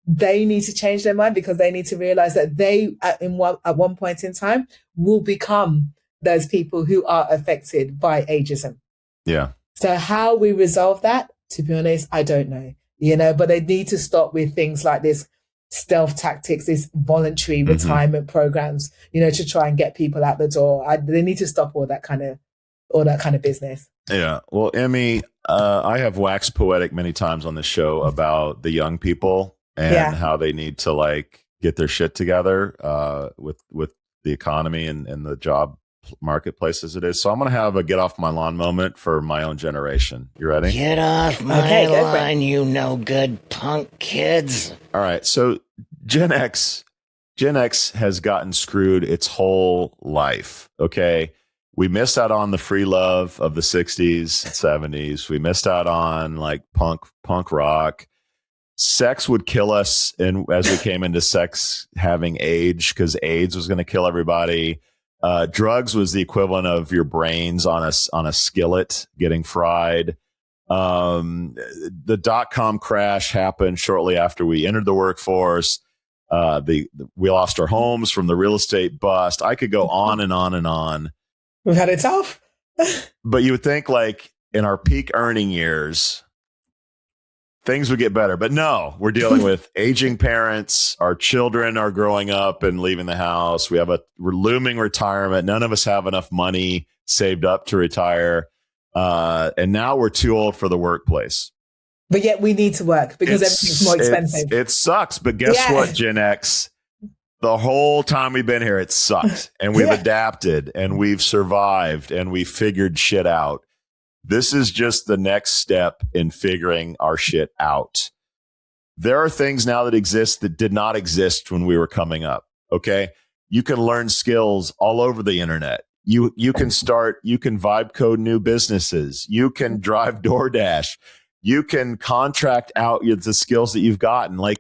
they need to change their mind, because they need to realize that they, at one point in time, will become those people who are affected by ageism. Yeah. So how we resolve that, to be honest, I don't know, but they need to stop with things like this stealth tactics, these voluntary retirement programs, to try and get people out the door. They need to stop all that kind of business. Yeah. Well, Emmy, I have waxed poetic many times on this show about the young people and how they need to get their shit together with the economy and the job marketplace as it is. So I'm going to have a get off my lawn moment for my own generation. You ready? Get off my lawn, you no good punk kids. All right. So Gen X has gotten screwed its whole life. Okay. We missed out on the free love of the 60s and 70s. We missed out on punk rock. Sex would kill us as we came into sex having age, because AIDS was going to kill everybody. Drugs was the equivalent of your brains on a skillet getting fried. The .com crash happened shortly after we entered the workforce. We lost our homes from the real estate bust. I could go on and on and on. We've had it tough. But you would think like in our peak earning years, things would get better. But no, we're dealing with aging parents. Our children are growing up and leaving the house. We have a looming retirement. None of us have enough money saved up to retire. And now we're too old for the workplace. But yet we need to work because everything's more expensive. It sucks. But guess what, Gen X? The whole time we've been here, it sucked. And we've adapted and we've survived and we've figured shit out. This is just the next step in figuring our shit out. There are things now that exist that did not exist when we were coming up. Okay. You can learn skills all over the internet. You can vibe code new businesses. You can drive DoorDash. You can contract out the skills that you've gotten. Like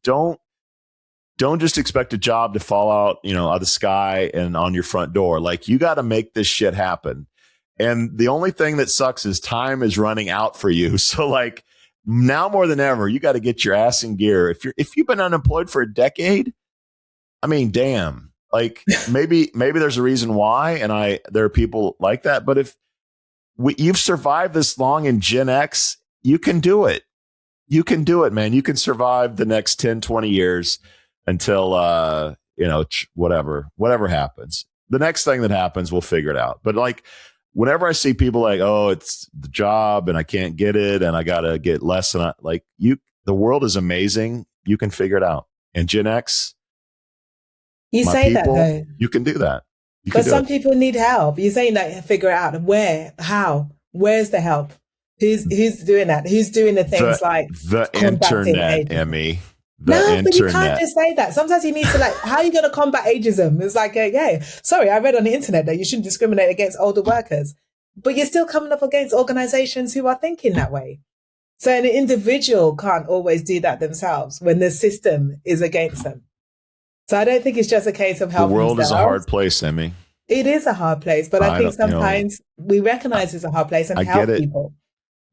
don't just expect a job to fall out, out of the sky and on your front door. Like you got to make this shit happen. And the only thing that sucks is time is running out for you. So like now more than ever, you got to get your ass in gear. If you've been unemployed for a decade, I mean, damn, like maybe there's a reason why. And there are people like that. But if you've survived this long in Gen X, you can do it. You can do it, man. You can survive the next 10, 20 years until, whatever happens. The next thing that happens, we'll figure it out. But like, whenever I see people like, oh, it's the job and I can't get it and I got to get less than the world is amazing. You can figure it out. And Gen X, you say that though. You can do that. But some people need help. You're saying that, figure it out. Where? How? Where's the help? Who's doing that? Who's doing the things like the internet, Emmy? But you can't just say that. Sometimes you need to how are you going to combat ageism? It's like, sorry, I read on the internet that you shouldn't discriminate against older workers, but you're still coming up against organizations who are thinking that way. So an individual can't always do that themselves when the system is against them. So I don't think it's just a case of helping. The world is a hard place, Emmy. It is a hard place, but I think sometimes we recognize it's a hard place and help people.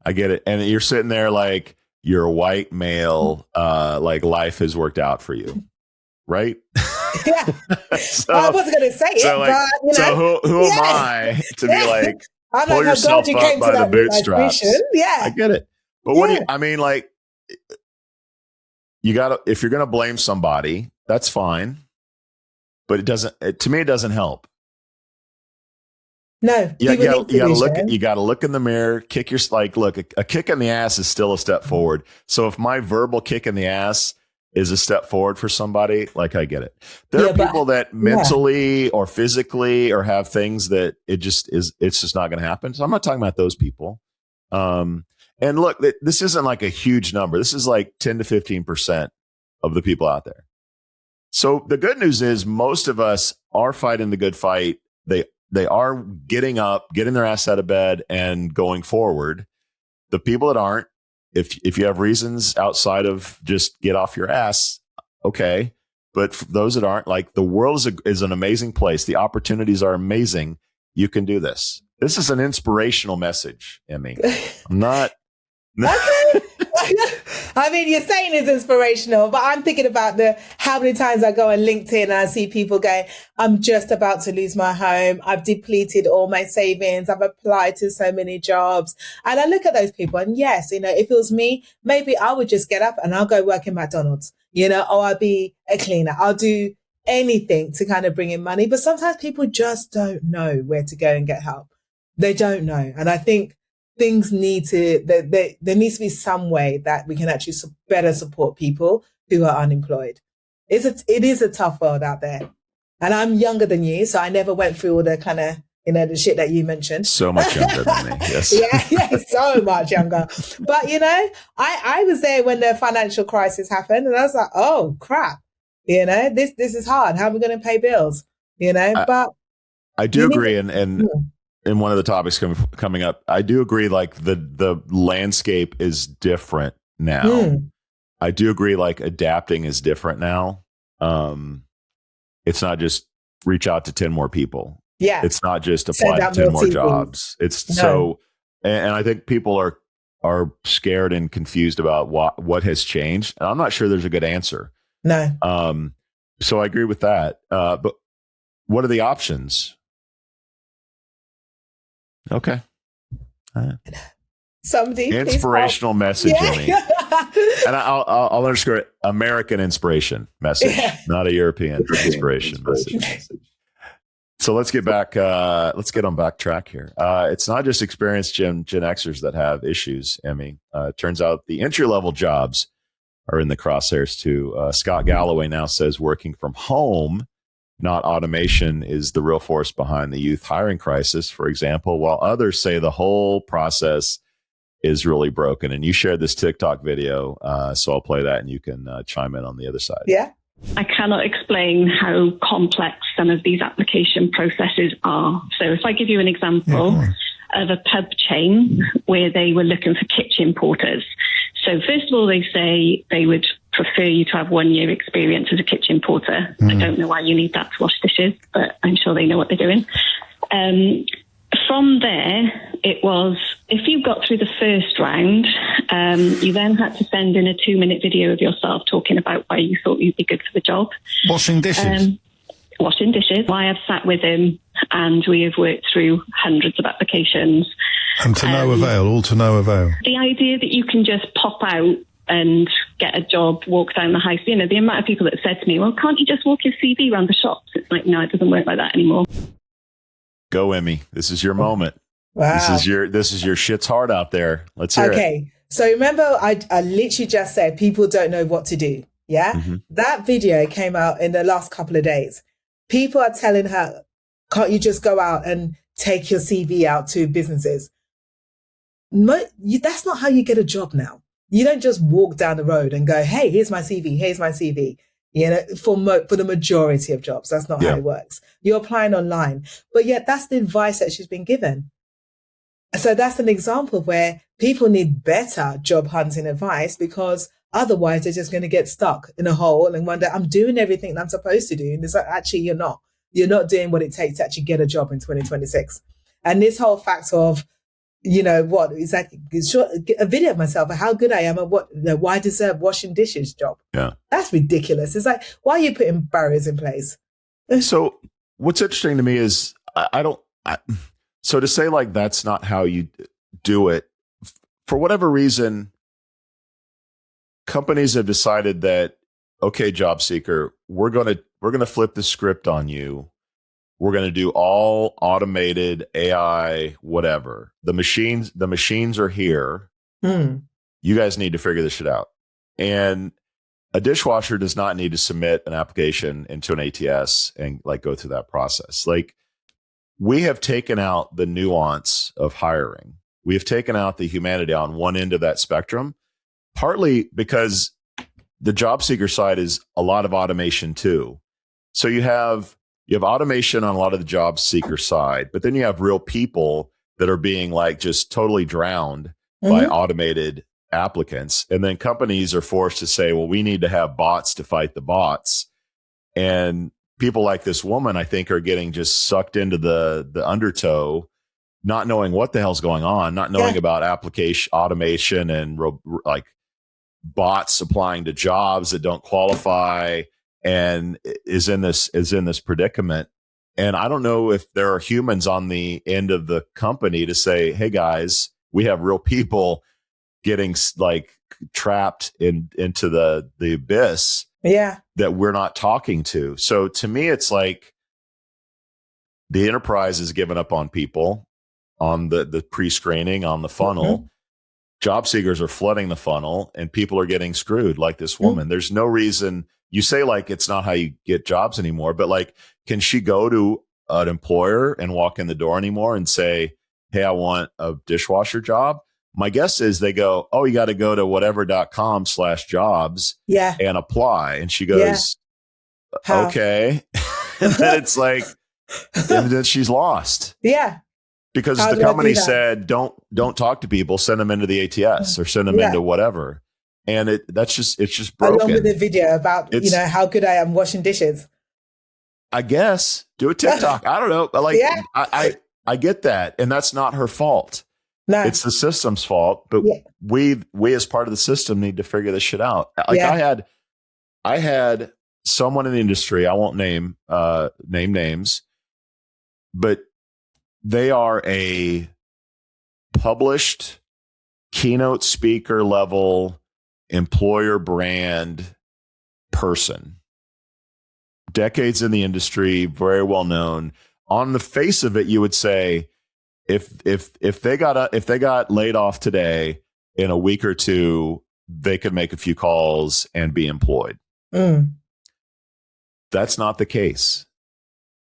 I get it. And you're sitting there like, you're a white male, like life has worked out for you, right? Yeah. I wasn't going to say it, but So who am I to be like, I'm pull yourself up by the bootstraps? Yeah, I get it. But what do you? I mean, like, you got to. If you're going to blame somebody, that's fine, but it doesn't. To me, it doesn't help. No, you gotta look in the mirror, kick your look, a kick in the ass is still a step forward. So if my verbal kick in the ass is a step forward for somebody, like I get it. There are people that mentally or physically or have things that it's just not going to happen. So I'm not talking about those people. And look, this isn't like a huge number. This is like 10 to 15% of the people out there. So the good news is most of us are fighting the good fight. They are getting up, getting their ass out of bed and going forward. The people that aren't, if you have reasons outside of just get off your ass, okay. But for those that aren't, like the world is an amazing place. The opportunities are amazing. You can do this. This is an inspirational message, Emmy. I'm not. I mean, you're saying it's inspirational, but I'm thinking about how many times I go on LinkedIn and I see people going, I'm just about to lose my home. I've depleted all my savings. I've applied to so many jobs. And I look at those people and yes, if it was me, maybe I would just get up and I'll go work in McDonald's, or I'll be a cleaner. I'll do anything to kind of bring in money. But sometimes people just don't know where to go and get help. They don't know. And I think things there needs to be some way that we can actually better support people who are unemployed. It is a tough world out there. And I'm younger than you, so I never went through all the kind of, the shit that you mentioned. So much younger than me, yes. yeah, so much younger. But, I was there when the financial crisis happened and I was like, oh, crap. This is hard. How are we going to pay bills? But I do agree. And one of the topics coming up, I do agree, like the landscape is different now. I do agree, like adapting is different now. It's not just reach out to 10 more people. Yeah. It's not just apply to 10 more jobs. And I think people are scared and confused about what has changed. And I'm not sure there's a good answer. No. So I agree with that. But what are the options? Okay. Somebody inspirational message, Emmy. And I'll underscore it, American inspiration message, not a European inspiration message. So let's get back. Let's get on back track here. It's not just experienced Gen Xers that have issues, Emmy. It turns out the entry level jobs are in the crosshairs too. Scott Galloway now says working from home, not automation, is the real force behind the youth hiring crisis, for example, while others say the whole process is really broken. And you shared this TikTok video, so I'll play that and you can chime in on the other side. Yeah. I cannot explain how complex some of these application processes are. So if I give you an example of a pub chain where they were looking for kitchen porters. So first of all, they say they would prefer you to have 1 year experience as a kitchen porter. I don't know why you need that to wash dishes, but I'm sure they know what they're doing. From there, it was, if you got through the first round, you then had to send in a 2-minute video of yourself talking about why you thought you'd be good for the job. Washing dishes? Washing dishes. I have sat with him and we have worked through hundreds of applications. And to no avail, all to no avail. The idea that you can just pop out and get a job, walk down the high street, the amount of people that have said to me, well, can't you just walk your CV around the shops? It's like, no, it doesn't work like that anymore. Go, Emmy. This is your moment. Wow. This is your shit's hard out there. Let's hear it. Okay. So remember, I literally just said people don't know what to do. Yeah. Mm-hmm. That video came out in the last couple of days. People are telling her, can't you just go out and take your CV out to businesses? That's not how you get a job now. You don't just walk down the road and go, hey, here's my CV. Here's my CV. For the majority of jobs, that's not how it works. You're applying online, but yet that's the advice that she's been given. So that's an example where people need better job hunting advice, because otherwise they're just going to get stuck in a hole and wonder, I'm doing everything that I'm supposed to do. And it's like, actually, you're not. You're not doing what it takes to actually get a job in 2026. And this whole fact of, it's like a video of myself, how good I am, and why I deserve washing dishes job. Yeah. That's ridiculous. It's like, why are you putting barriers in place? So what's interesting to me is so to say like that's not how you do it, for whatever reason, companies have decided that, okay, job seeker, we're going to flip the script on you. We're going to do all automated AI, whatever. The machines are here. You guys need to figure this shit out. And a dishwasher does not need to submit an application into an ATS and like go through that process. Like, we have taken out the nuance of hiring. We have taken out the humanity on one end of that spectrum, partly because the job seeker side is a lot of automation too. So you have automation on a lot of the job seeker side, but then you have real people that are being like just totally drowned by automated applicants. And then companies are forced to say, well, we need to have bots to fight the bots. And people like this woman, I think, are getting just sucked into the undertow, not knowing what the hell's going on, not knowing about application automation and like bots applying to jobs that don't qualify, and is in this predicament. And I don't know if there are humans on the end of the company to say, hey guys, we have real people getting like trapped into the abyss that we're not talking to. So to me, it's like the enterprise is giving up on people on the pre-screening, on the funnel. Job seekers are flooding the funnel and people are getting screwed like this woman. There's no reason. You say like it's not how you get jobs anymore, but like, can she go to an employer and walk in the door anymore and say, hey, I want a dishwasher job? My guess is they go, oh, you got to go to whatever.com/jobs and apply. And she goes, okay. And then it's like, and then she's lost. Yeah. Because the company said, don't talk to people, send them into the ATS or send them into whatever. And it's just broken. Along with the video about, how good I am washing dishes. I guess do a TikTok. I don't know. Like, I get that. And that's not her fault. No. It's the system's fault. But we as part of the system need to figure this shit out. Like I had someone in the industry, I won't name names, but they are a published keynote speaker level employer brand person, decades in the industry, very well known. On the face of it, you would say, if they got laid off today, in a week or two, they could make a few calls and be employed. That's not the case.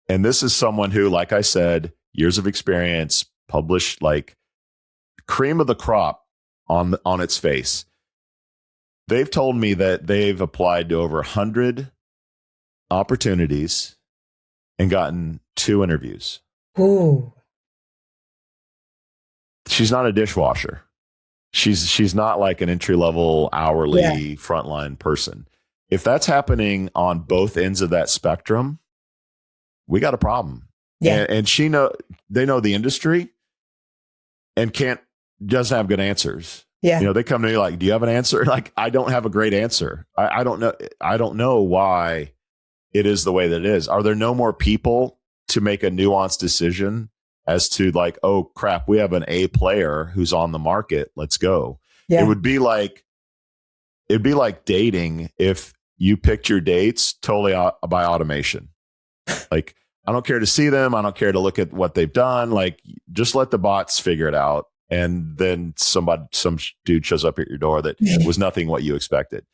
And this is someone who, like I said, years of experience, published, like cream of the crop on its face. They've told me that they've applied to over 100 opportunities and gotten 2 interviews. Ooh. She's not a dishwasher. She's not like an entry-level hourly frontline person. If that's happening on both ends of that spectrum, we got a problem. Yeah. And they know the industry and doesn't have good answers. Yeah. You know, they come to me like, do you have an answer? Like, I don't have a great answer. I don't know. I don't know why it is the way that it is. Are there no more people to make a nuanced decision as to like, oh crap, we have an A player who's on the market. Let's go. Yeah. It'd be like dating if you picked your dates totally by automation. Like, I don't care to see them. I don't care to look at what they've done. Like, just let the bots figure it out. And then some dude shows up at your door that was nothing what you expected.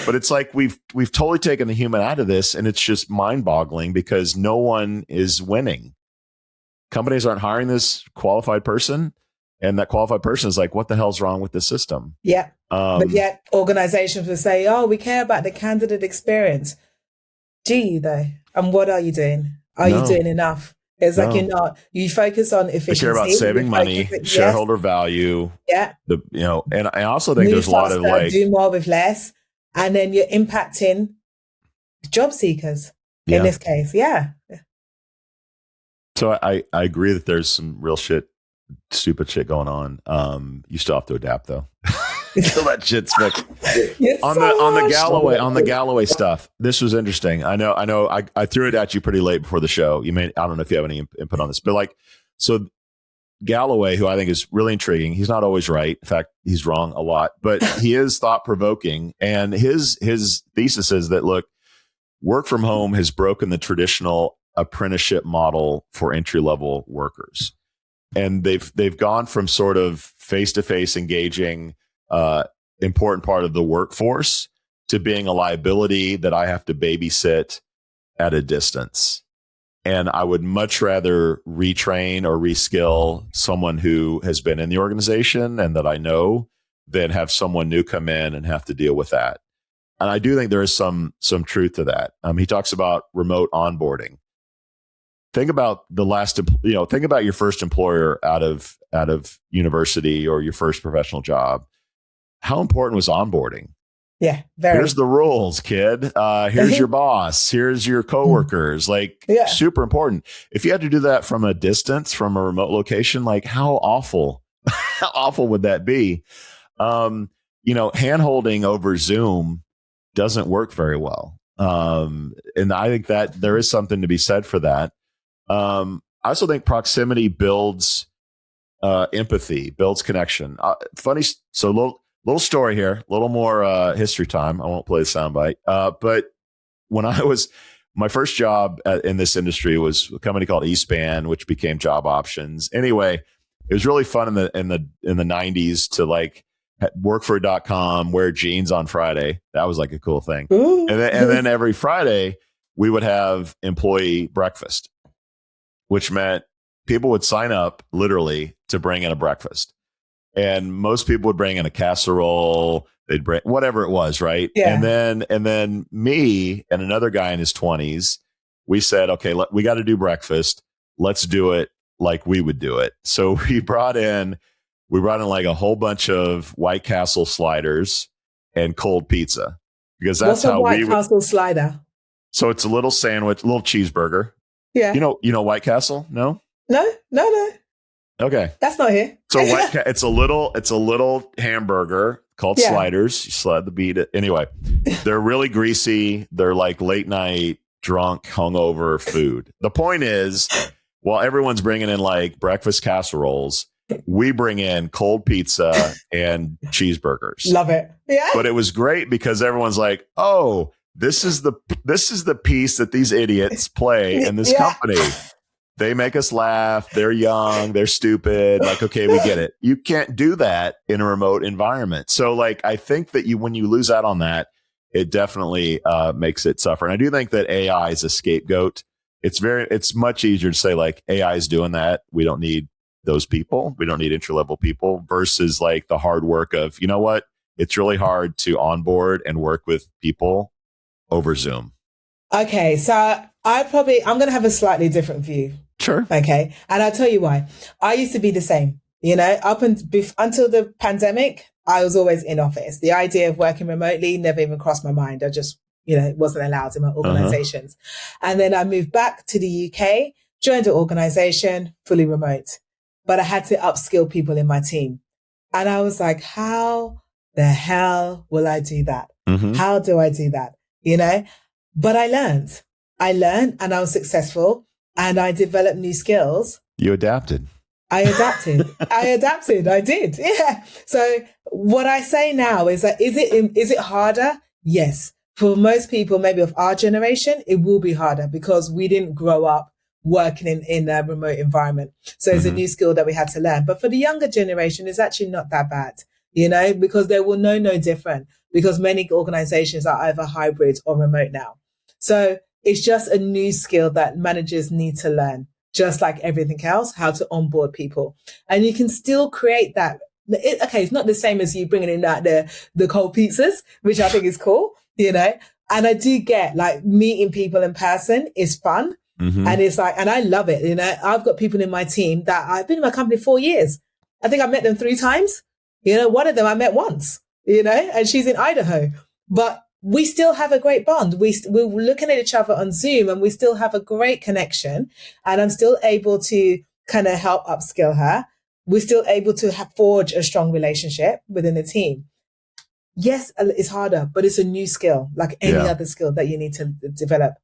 But it's like we've totally taken the human out of this, and it's just mind-boggling because no one is winning. Companies aren't hiring this qualified person, and that qualified person is like, what the hell's wrong with the system? Yeah. But yet organizations will say, oh, we care about the candidate experience. Do you though? And what are you doing? Are you doing enough? It's like you're not. You focus on efficiency. They care about saving money, shareholder value. Yeah. And I also think there's a lot of like do more with less, and then you're impacting job seekers in this case. Yeah. So I agree that there's some real stupid shit going on. You still have to adapt though. Until that shit's fixed. On the Galloway stuff, this was interesting. I know I threw it at you pretty late before the show. I don't know if you have any input on this, but so Galloway, who I think is really intriguing. He's not always right. In fact, he's wrong a lot, but he is thought provoking. And his thesis is that, look, work from home has broken the traditional apprenticeship model for entry-level workers. And they've gone from sort of face-to-face engaging, important part of the workforce to being a liability that I have to babysit at a distance. And I would much rather retrain or reskill someone who has been in the organization and that I know than have someone new come in and have to deal with that. And I do think there is some truth to that. He talks about remote onboarding. Think about think about your first employer out of university or your first professional job. How important was onboarding? Yeah, very. Here's the rules, kid. Here's your boss. Here's your coworkers. Super important. If you had to do that from a distance, from a remote location, like how awful would that be? Hand-holding over Zoom doesn't work very well. And I think that there is something to be said for that. I also think proximity builds empathy, builds connection. Little story here, a little more history time. I won't play the soundbite. But when my first job in this industry was a company called eSpan, which became Job Options. Anyway, it was really fun in the 90s to work for .com, wear jeans on Friday. That was like a cool thing. And then every Friday we would have employee breakfast, which meant people would sign up literally to bring in a breakfast. And most people would bring in a casserole. They'd bring whatever it was, right? Yeah. And then me and another guy in his 20s, we said, okay, we got to do breakfast. Let's do it like we would do it. So we brought in like a whole bunch of White Castle sliders and cold pizza, because that's how White Castle slider. So it's a little sandwich, a little cheeseburger. Yeah. You know White Castle? No. Okay. That's not here. So it's a little hamburger called sliders. You slide the meat. Anyway, they're really greasy. They're like late night, drunk, hungover food. The point is, while everyone's bringing in like breakfast casseroles, we bring in cold pizza and cheeseburgers. Love it. Yeah. But it was great because everyone's like, oh, this is the piece that these idiots play in this company. They make us laugh. They're young. They're stupid. Like, okay, we get it. You can't do that in a remote environment. So like, I think that when you lose out on that, it definitely makes it suffer. And I do think that AI is a scapegoat. It's much easier to say like AI is doing that. We don't need those people. We don't need entry-level people versus like the hard work of, you know what? It's really hard to onboard and work with people over Zoom. Okay. So I'm going to have a slightly different view. Sure. Okay. And I'll tell you why. I used to be the same, until the pandemic, I was always in office. The idea of working remotely never even crossed my mind. I just, it wasn't allowed in my organizations. And then I moved back to the UK, joined an organization fully remote, but I had to upskill people in my team. And I was like, how the hell will I do that? How do I do that? But I learned and I was successful and I developed new skills. You adapted. I adapted. I did. Yeah. So what I say now is that, is it harder? Yes. For most people, maybe of our generation, it will be harder because we didn't grow up working in a remote environment. So it's a new skill that we had to learn. But for the younger generation, it's actually not that bad, because they will know no different because many organizations are either hybrid or remote now. So it's just a new skill that managers need to learn, just like everything else, how to onboard people. And you can still create that. It's not the same as you bringing in the cold pizzas, which I think is cool, and I do get like meeting people in person is fun. And it's like, and I love it. I've got people in my team that I've been in my company 4 years. I think I met them 3 times. One of them I met once, and she's in Idaho, but we still have a great bond. We're looking at each other on Zoom and we still have a great connection, and I'm still able to kind of help upskill her. We're still able to forge a strong relationship within the team. Yes, it's harder, but it's a new skill, like any other skill that you need to develop.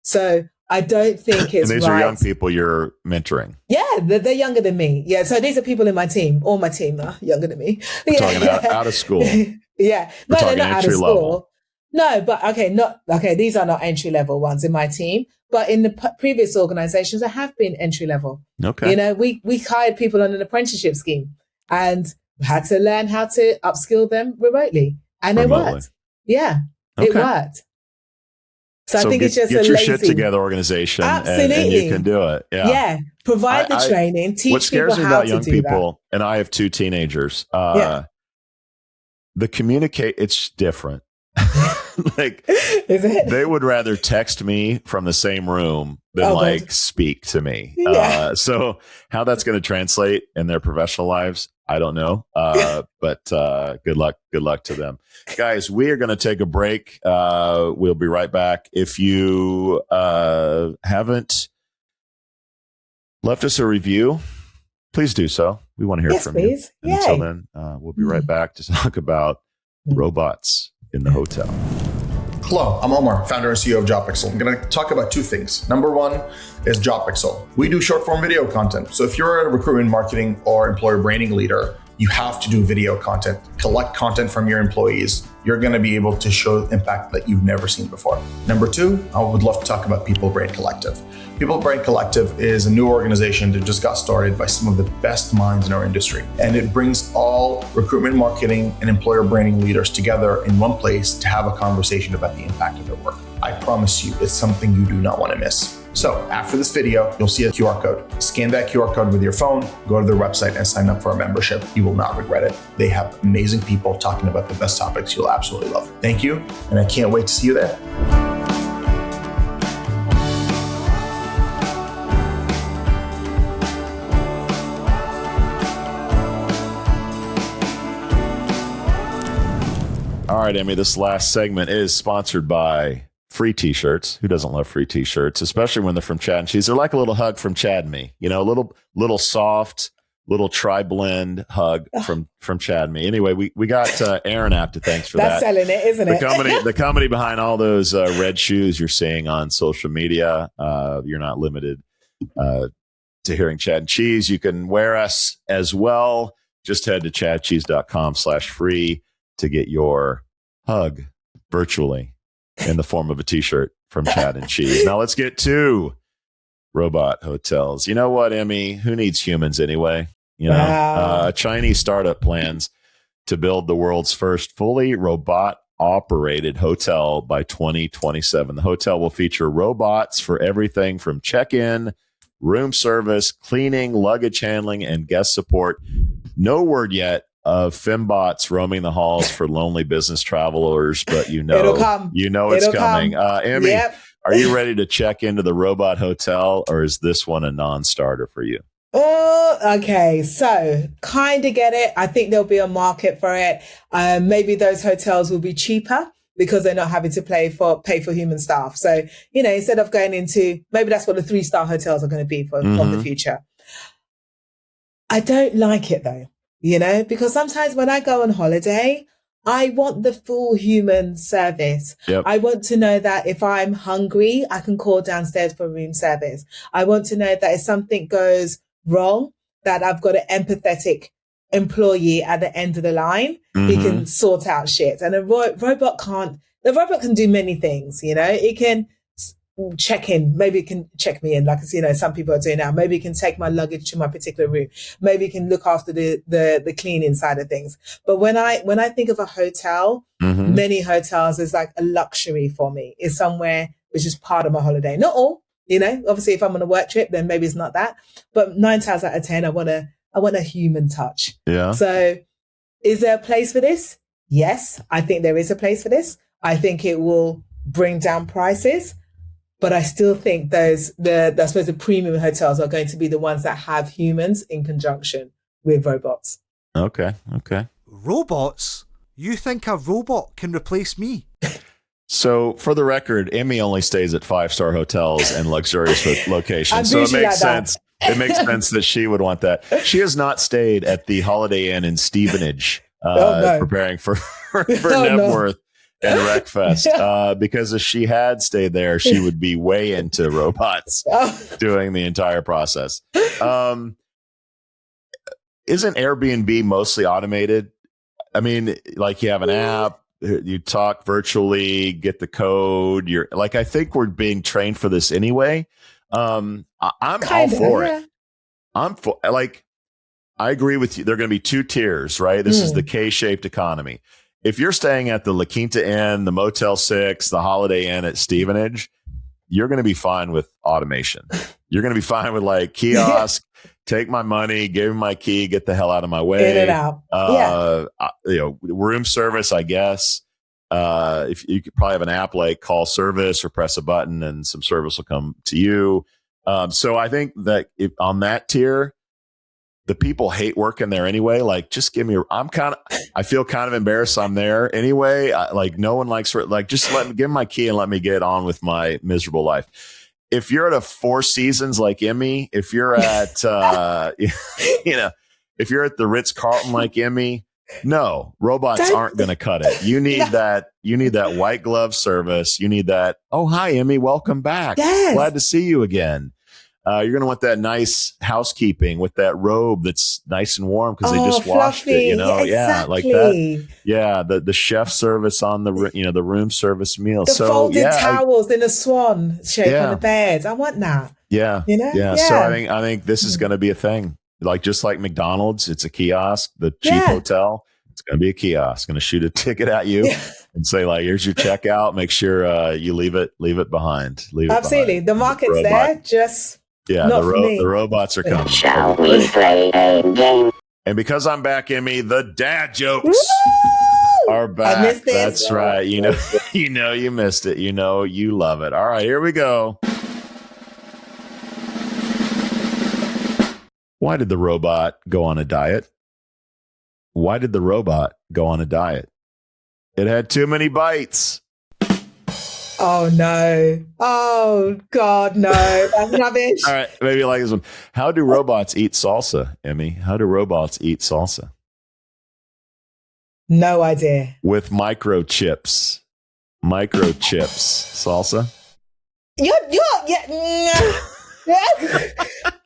So I don't think it's and these are young people you're mentoring. Yeah, they're younger than me. Yeah, so these are people in my team. All my team are younger than me. We're talking out of school. Yeah, no, they're not out of school. Level. No, but these are not entry level ones in my team. But in the previous organizations, I have been entry level. Okay. We hired people on an apprenticeship scheme and had to learn how to upskill them remotely. And it worked. Yeah, it worked. So I think it's just get a your lazy shit together organization. Absolutely. And you can do it. Yeah. Provide the training, teach what scares people me how about to young do people, and I have 2 teenagers, the it's different. Like, is it? They would rather text me from the same room than speak to me. Yeah. So how that's going to translate in their professional lives, I don't know. But good luck to them. Guys, we are going to take a break. We'll be right back. If you haven't left us a review, please do so. We want to hear from you. And until then, we'll be right back to talk about robots in the hotel. Hello, I'm Omar, founder and CEO of JobPixel. I'm going to talk about 2 things. Number 1 is JobPixel. We do short form video content. So if you're a recruitment marketing or employer branding leader, you have to do video content, collect content from your employees. You're going to be able to show impact that you've never seen before. Number 2, I would love to talk about People Brand Collective. People Brand Collective is a new organization that just got started by some of the best minds in our industry. And it brings all recruitment marketing and employer branding leaders together in one place to have a conversation about the impact of their work. I promise you, it's something you do not want to miss. So after this video, you'll see a QR code. Scan that QR code with your phone, go to their website and sign up for a membership. You will not regret it. They have amazing people talking about the best topics you'll absolutely love. Thank you, and I can't wait to see you there. All right, Emmy, this last segment is sponsored by free t-shirts. Who doesn't love free t-shirts, especially when they're from Chad and Cheese? They're like a little hug from Chad and me, a little soft, little tri-blend hug from Chad and me. Anyway, we got Aaron App to thanks for That's that. Selling it, isn't it? The company behind all those red shoes you're seeing on social media. You're not limited. to hearing Chad and Cheese. You can wear us as well. Just head to chadcheese.com/free to get your hug virtually in the form of a t-shirt from Chad and Cheese. Now let's get to robot hotels. You know what, Emmy? Who needs humans anyway? You know, a Chinese startup plans to build the world's first fully robot operated hotel by 2027. The hotel will feature robots for everything from check-in, room service, cleaning, luggage handling, and guest support. No word yet of fembots roaming the halls for lonely business travelers, but it'll come. It's coming. Emmy, are you ready to check into the robot hotel, or is this one a non-starter for you? Oh, okay. So kind of get it. I think there'll be a market for it. Maybe those hotels will be cheaper because they're not having to pay for human staff. So, you know, instead of going into, maybe that's what the 3-star hotels are going to be for the future. I don't like it though, you know, because sometimes when I go on holiday, I want the full human service. Yep. I want to know that if I'm hungry, I can call downstairs for room service. I want to know that if something goes wrong, that I've got an empathetic employee at the end of the line who can sort out shit. And the robot can do many things, you know. It can check in, maybe it can check me in, like, you know, some people are doing now. Maybe it can take my luggage to my particular room. Maybe it can look after the cleaning side of things. But when I think of a hotel, many hotels is like a luxury for me. It's somewhere which is part of my holiday. Not all, you know, obviously if I'm on a work trip, then maybe it's not that. But 9 times out of 10, I want a human touch. Yeah. So is there a place for this? Yes, I think there is a place for this. I think it will bring down prices. But I still think I suppose the premium hotels are going to be the ones that have humans in conjunction with robots. Okay. Robots? You think a robot can replace me? So for the record, Emmy only stays at 5-star hotels and luxurious locations. So it makes sense. It makes sense that she would want that. She has not stayed at the Holiday Inn in Stevenage, preparing for Nebworth. And Wreckfest, because if she had stayed there, she would be way into robots doing the entire process. Isn't Airbnb mostly automated? I mean, like you have an app, you talk virtually, get the code. I think we're being trained for this anyway. I'm all for it. I agree with you. There are going to be 2 tiers, right? This is the K-shaped economy. If you're staying at the La Quinta Inn, the Motel 6, the Holiday Inn at Stevenage, you're going to be fine with automation. You're going to be fine with like kiosk, take my money, give me my key, get the hell out of my way. In and out. You know, room service, I guess. If you could probably have an app like call service or press a button and some service will come to you. So I think that on that tier, the people hate working there anyway. Like, just give me. I feel kind of embarrassed. I'm there anyway. No one likes. Just give me my key and let me get on with my miserable life. If you're at a Four Seasons like Emmy, if you're at, if you're at the Ritz-Carlton like Emmy, no, robots aren't going to cut it. You need that. You need that white glove service. You need that. Oh, hi, Emmy. Welcome back. Yes. Glad to see you again. You're going to want that nice housekeeping with that robe that's nice and warm because they just washed it, you know? Exactly. Yeah, like that. Yeah, the chef service on the room service meal. The folded towels in a swan shape on the bed. I want that. Yeah, you know? Yeah. So I think this is going to be a thing. Like just like McDonald's, it's a kiosk. The cheap hotel, it's going to be a kiosk. Going to shoot a ticket at you and say like, "Here's your checkout. Make sure you leave it behind." Absolutely, the market's there. Just the robots are coming. Shall we play a game? And because I'm back, Emmy, the dad jokes are back. I missed this. That's right. You know you missed it. You know you love it. All right, here we go. Why did the robot go on a diet? Why did the robot go on a diet? It had too many bites. Oh, no. Oh, God, no. That's rubbish. All right, maybe you like this one. How do robots eat salsa, Emmy? How do robots eat salsa? No idea. With microchips. Microchips. Salsa?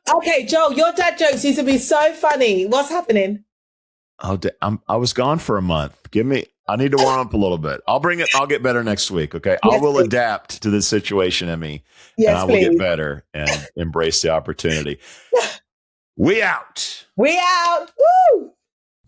I Okay, Joel, your dad jokes used to be so funny. What's happening? I was gone for a month. I need to warm up a little bit. I'll get better next week. Okay. Yes, I will please. adapt to this situation, Emmy. Yes, and I will please. get better and embrace the opportunity. We out. We out. Woo!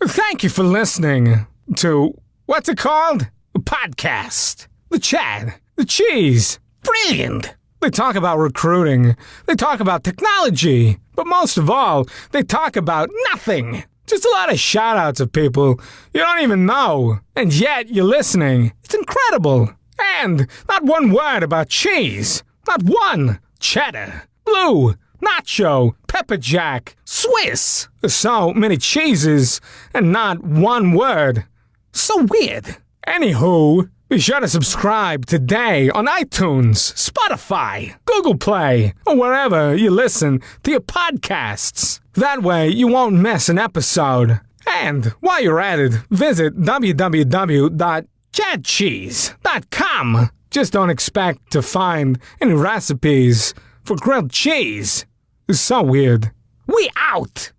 Thank you for listening to, what's it called? A podcast. The Chad. The Cheese. Brilliant. They talk about recruiting. They talk about technology. But most of all, they talk about nothing. Just a lot of shout-outs of people you don't even know. And yet you're listening. It's incredible. And not one word about cheese. Not one. Cheddar. Blue. Nacho. Pepper Jack. Swiss. So many cheeses and not one word. So weird. Anywho, be sure to subscribe today on iTunes, Spotify, Google Play, or wherever you listen to your podcasts. That way you won't miss an episode. And while you're at it, visit www.chadcheese.com. Just don't expect to find any recipes for grilled cheese. It's so weird. We out!